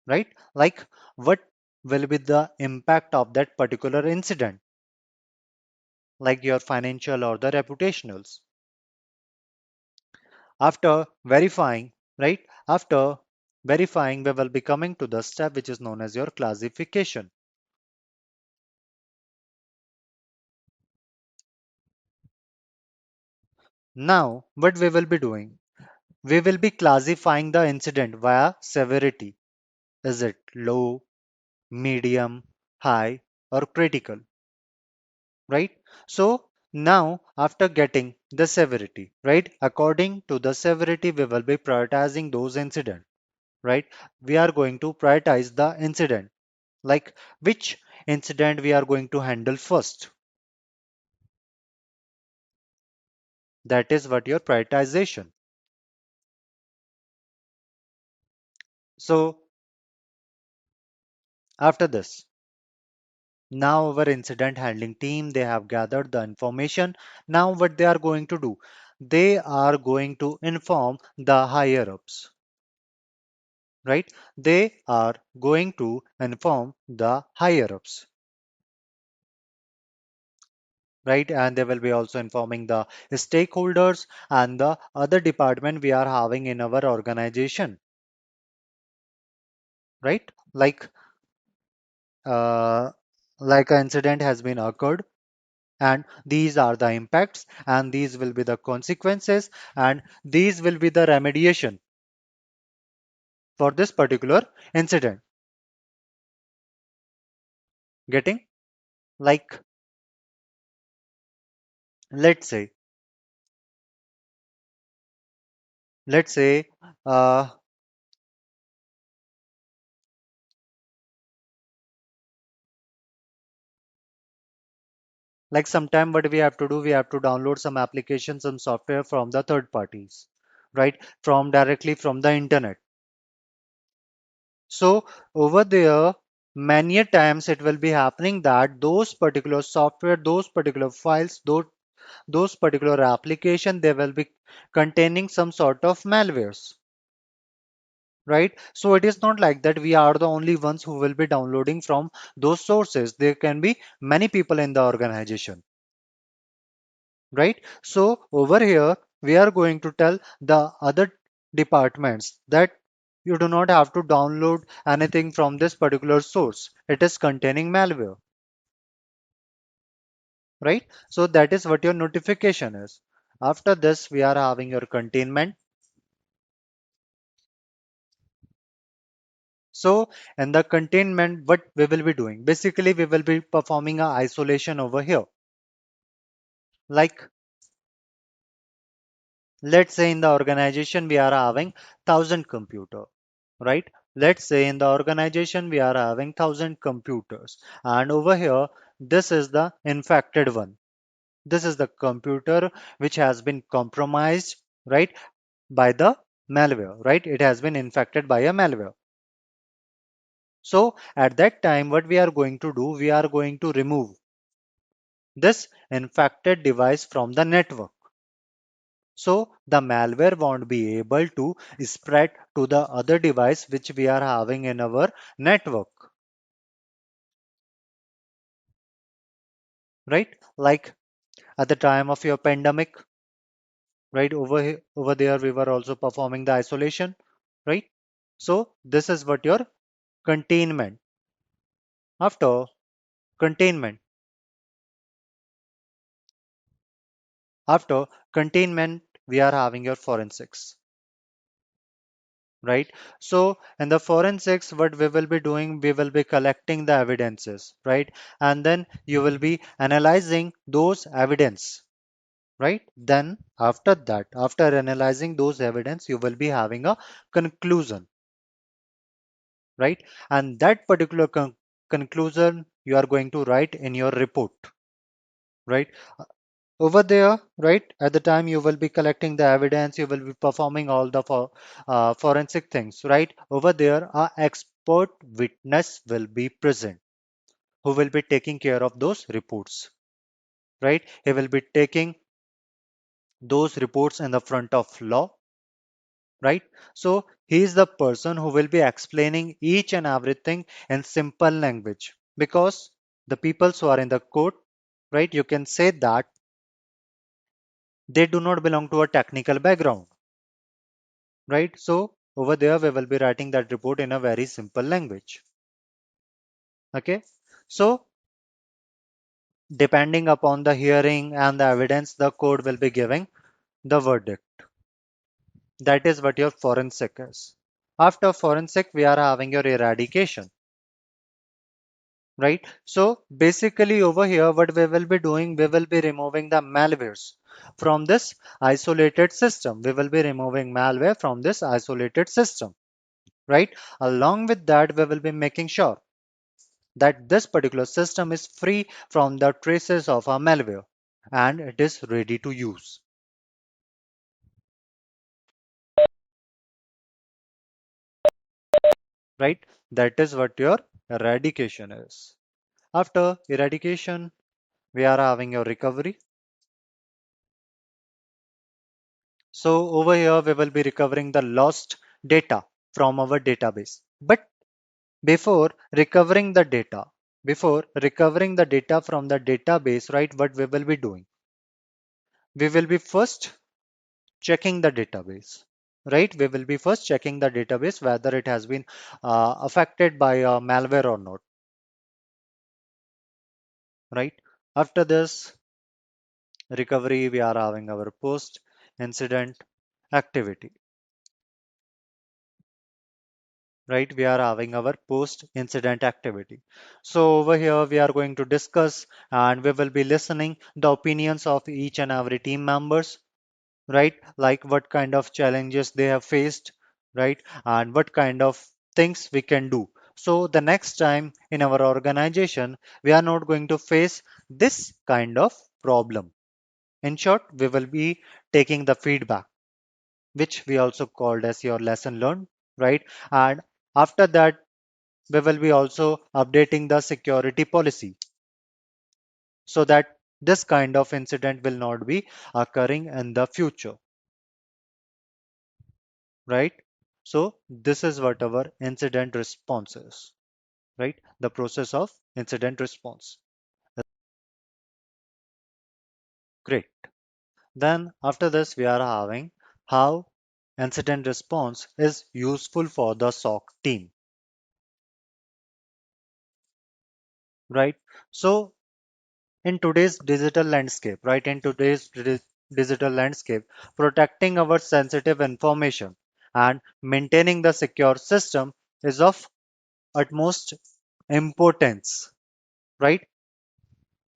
right? Like what will be the impact of that particular incident, like your financial or the reputationals. After verifying, right? After verifying, we will be coming to the step which is known as your classification. Now, what we will be doing, we will be classifying the incident via severity. Is it low, medium, high, or critical, right? So now after getting the severity, right? According to the severity, we will be prioritizing those incidents, right? We are going to prioritize the incident, like which incident we are going to handle first. That is what your prioritization. So after this, now our incident handling team, they have gathered the information. Now what they are going to do, they are going to inform the higher ups, right? They are going to inform the higher ups, right? And they will be also informing the stakeholders and the other department we are having in our organization, right? Uh, like an incident has been occurred and these are the impacts and these will be the consequences and these will be the remediation for this particular incident. Getting, like, let's say let's say uh, like sometime what we have to do, we have to download some applications, some software from the third parties, right? From directly from the internet. So over there, many a times it will be happening that those particular software, those particular files, those particular application, they will be containing some sort of malwares, right? So it is not like that we are the only ones who will be downloading from those sources. There can be many people in the organization, right? So over here, we are going to tell the other departments that you do not have to download anything from this particular source. It is containing malware, right? So that is what your notification is. After this, we are having your containment. So in the containment, what we will be doing? Basically, we will be performing a isolation over here. Like, let's say in the organization, we are having 1,000 computer, right? Let's say in the organization we are having 1,000 computers, and over here this is the infected one. This is the computer which has been compromised, right, by the malware, right? It has been infected by a malware. So at that time, what we are going to do, we are going to remove this infected device from the network. So the malware won't be able to spread to the other device which we are having in our network, right? Like at the time of your pandemic, right? Over there, we were also performing the isolation, right? So this is what your containment. After containment, after containment, we are having your forensics, right? So in the forensics, what we will be doing, we will be collecting the evidences, right? And then you will be analyzing those evidence, right? Then after that, after analyzing those evidence, you will be having a conclusion, right? And that particular conclusion you are going to write in your report, right? Over there, right, at the time you will be collecting the evidence, you will be performing all the forensic things, right? Over there, a expert witness will be present who will be taking care of those reports, right? He will be taking those reports in the front of law, right? So he is the person who will be explaining each and everything in simple language, because the people who are in the court, right, you can say that they do not belong to a technical background, right? So over there, we will be writing that report in a very simple language. Okay. So depending upon the hearing and the evidence, the court will be giving the verdict. That is what your forensic is. After forensic, we are having your eradication, right? So basically over here, what we will be doing, we will be removing the malwares from this isolated system. We will be removing malware from this isolated system, right? Along with that, we will be making sure that this particular system is free from the traces of a malware and it is ready to use, right? That is what your eradication is. After eradication, we are having your recovery. So over here, we will be recovering the lost data from our database. But before recovering the data, before recovering the data from the database, right, what we will be doing? We will be first checking the database, right? We will be first checking the database whether it has been affected by malware or not, right? After this recovery, we are having our post incident activity, right? We are having our post incident activity. So over here, we are going to discuss and we will be listening the opinions of each and every team members, right? Like what kind of challenges they have faced, right? And what kind of things we can do. So the next time in our organization, we are not going to face this kind of problem. In short, we will be taking the feedback, which we also called as your lesson learned, right? And after that, we will be also updating the security policy so that this kind of incident will not be occurring in the future, right? So this is what our incident response is, right? The process of incident response. Great. Then after this, we are having how incident response is useful for the SOC team, right? So in today's digital landscape, right? In today's digital landscape, protecting our sensitive information and maintaining the secure system is of utmost importance, right?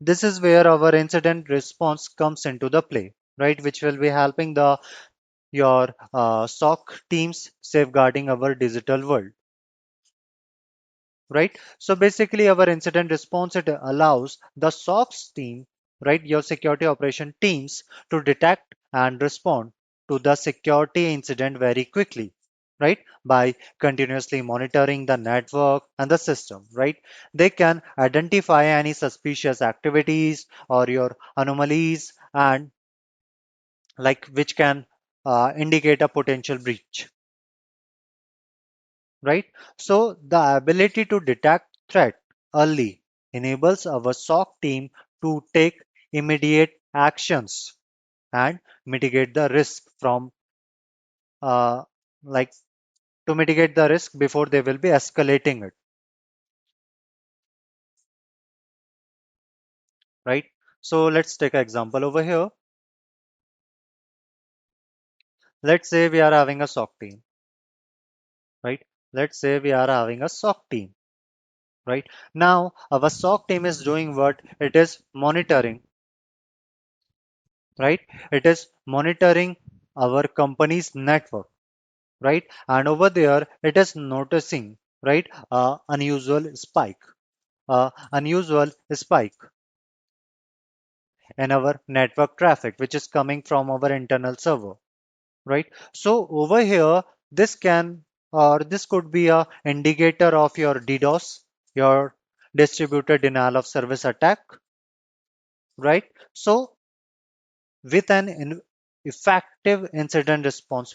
This is where our incident response comes into the play, right? Which will be helping the your SOC teams safeguarding our digital world. right? So basically our incident response, it allows the SOX team, right, your security operation teams, to detect and respond to the security incident very quickly, right, by continuously monitoring the network and the system, right? They can identify any suspicious activities or your anomalies, and like which can indicate a potential breach, right? So the ability to detect threat early enables our SOC team to take immediate actions and mitigate the risk from uh, like to mitigate the risk before they will be escalating it, right? So let's take an example over here. Let's say we are having a SOC team, right? Let's say we are having a SOC team, right? Now our SOC team is doing what? It is monitoring, right? It is monitoring our company's network, right? And over there, it is noticing, right, unusual spike in our network traffic, which is coming from our internal server, right? So over here, this can or this could be a indicator of your DDoS, your distributed denial of service attack, right? So with an effective incident response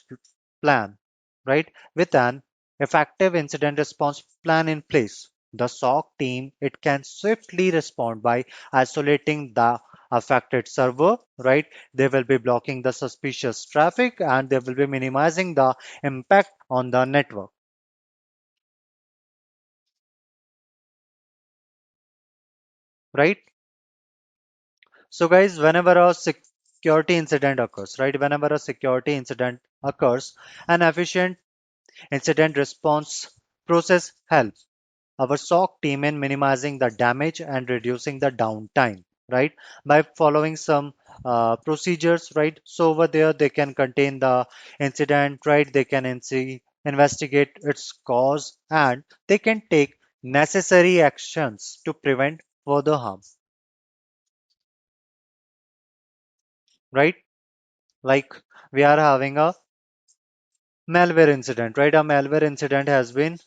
plan, right? With an effective incident response plan in place, the SOC team, it can swiftly respond by isolating the affected server, right? They will be blocking the suspicious traffic and they will be minimizing the impact on the network, right? So guys, whenever a security incident occurs, right? Whenever a security incident occurs, an efficient incident response process helps our SOC team in minimizing the damage and reducing the downtime, right? By following some procedures, right? So over there, they can contain the incident, right? They can investigate its cause and they can take necessary actions to prevent further harm, right? Like we are having a malware incident, right? A malware incident has been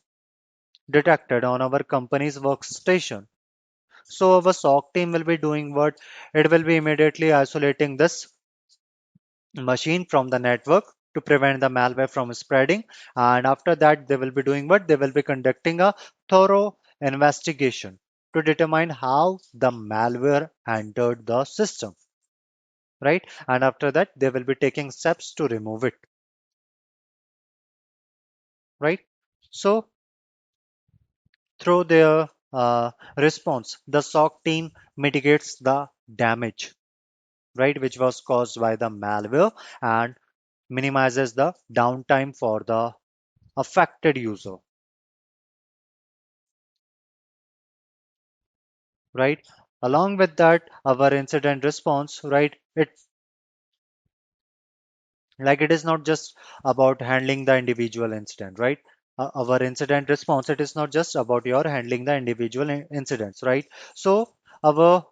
detected on our company's workstation. So our SOC team will be doing what? It will be immediately isolating this machine from the network to prevent the malware from spreading. And after that, they will be doing what? They will be conducting a thorough investigation to determine how the malware entered the system, right? And after that, they will be taking steps to remove it, right? So through their response, the SOC team mitigates the damage, right, which was caused by the malware and minimizes the downtime for the affected user, right? Along with that, our incident response, right, it is not just about handling the individual incident, right? Our incident response, it is not just about your handling the individual incidents, right? So our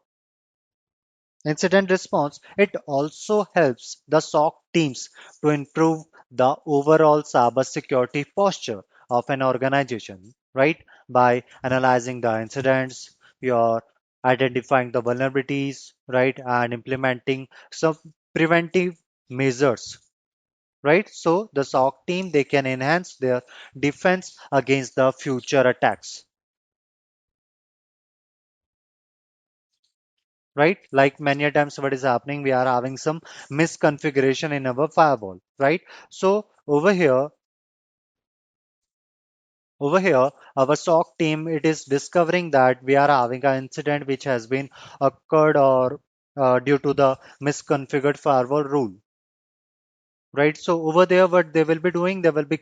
incident response, it also helps the SOC teams to improve the overall cybersecurity posture of an organization, right? By analyzing the incidents, you're identifying the vulnerabilities, right? And implementing some preventive measures, right? So the SOC team, they can enhance their defense against the future attacks, right? Like many a times what is happening, we are having some misconfiguration in our firewall, right? So over here, our SOC team, it is discovering that we are having an incident which has been occurred or due to the misconfigured firewall rule, right? So over there, what they will be doing, they will be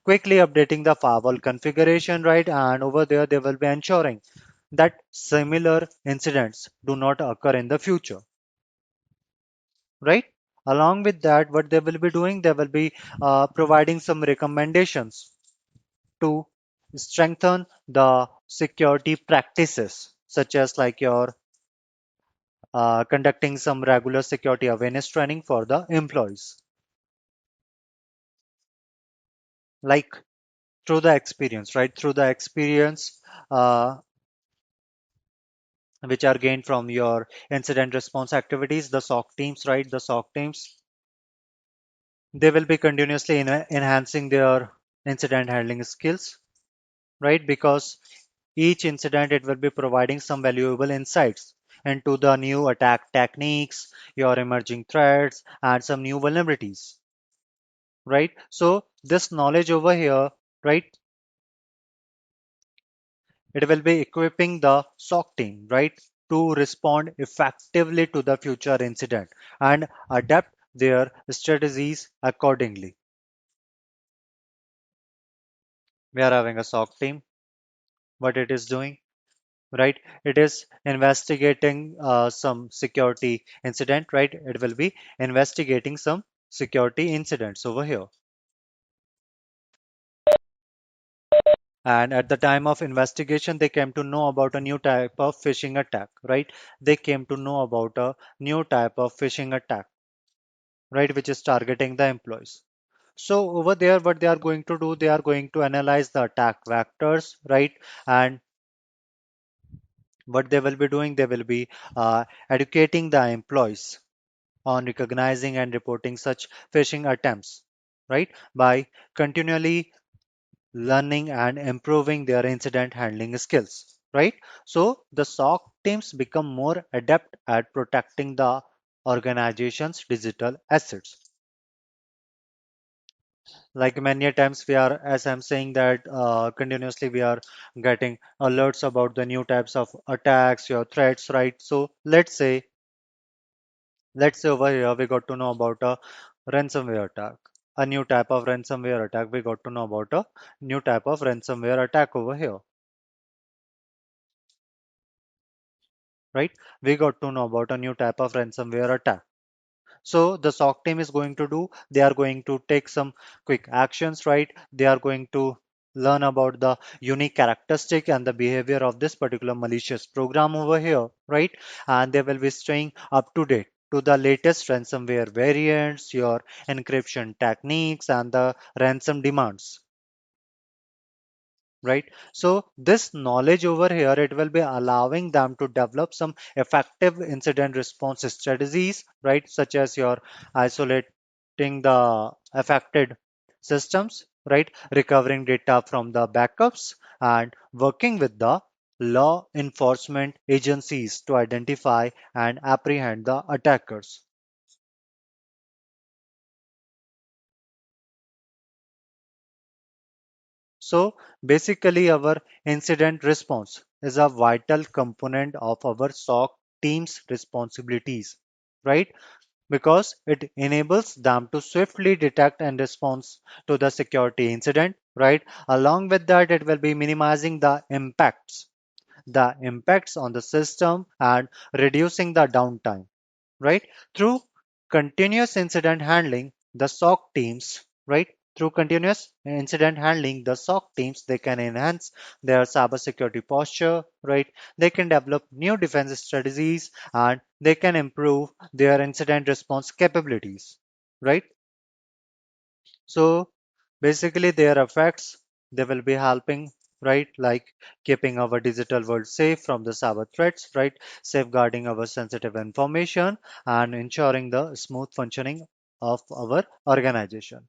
quickly updating the firewall configuration, right? And over there, they will be ensuring that similar incidents do not occur in the future, right? Along with that, what they will be doing, they will be providing some recommendations to strengthen the security practices, such as like your conducting some regular security awareness training for the employees, like through the experience, right? Through the experience which are gained from your incident response activities, the SOC teams, right? The SOC teams, they will be continuously enhancing their incident handling skills, right? Because each incident it will be providing some valuable insights into the new attack techniques, your emerging threats, and some new vulnerabilities, right? So this knowledge over here, right? It will be equipping the SOC team, right, to respond effectively to the future incident and adapt their strategies accordingly. We are having a SOC team. What it is doing, right? It is investigating some security incident, right? It will be investigating some security incidents over here. And at the time of investigation, they came to know about a new type of phishing attack, right? They came to know about a new type of phishing attack, right, which is targeting the employees. So over there, what they are going to do, they are going to analyze the attack vectors, right? And what they will be doing, they will be educating the employees on recognizing and reporting such phishing attempts, right? By continually learning and improving their incident handling skills, right? So the SOC teams become more adept at protecting the organization's digital assets. Like many a times we are, as I'm saying that continuously we are getting alerts about the new types of attacks, your threats, right? So let's say over here we got to know about a ransomware attack, a new type of ransomware attack. We got to know about a new type of ransomware attack over here, right? We got to know about a new type of ransomware attack. So the SOC team is going to do, they are going to take some quick actions, right? They are going to learn about the unique characteristic and the behavior of this particular malicious program over here, right? And they will be staying up to date to the latest ransomware variants, your encryption techniques, and the ransom demands, right? So this knowledge over here, it will be allowing them to develop some effective incident response strategies, right? Such as your isolating the affected systems, right? Recovering data from the backups and working with the law enforcement agencies to identify and apprehend the attackers. So basically, our incident response is a vital component of our SOC team's responsibilities, right? Because it enables them to swiftly detect and respond to the security incident, right? Along with that, it will be minimizing the impacts on the system and reducing the downtime, right? Through continuous incident handling, the SOC teams, right? Through continuous incident handling, the SOC teams, they can enhance their cybersecurity posture, right? They can develop new defense strategies and they can improve their incident response capabilities, right? So basically their effects, they will be helping, right? Like keeping our digital world safe from the cyber threats, right? Safeguarding our sensitive information and ensuring the smooth functioning of our organization.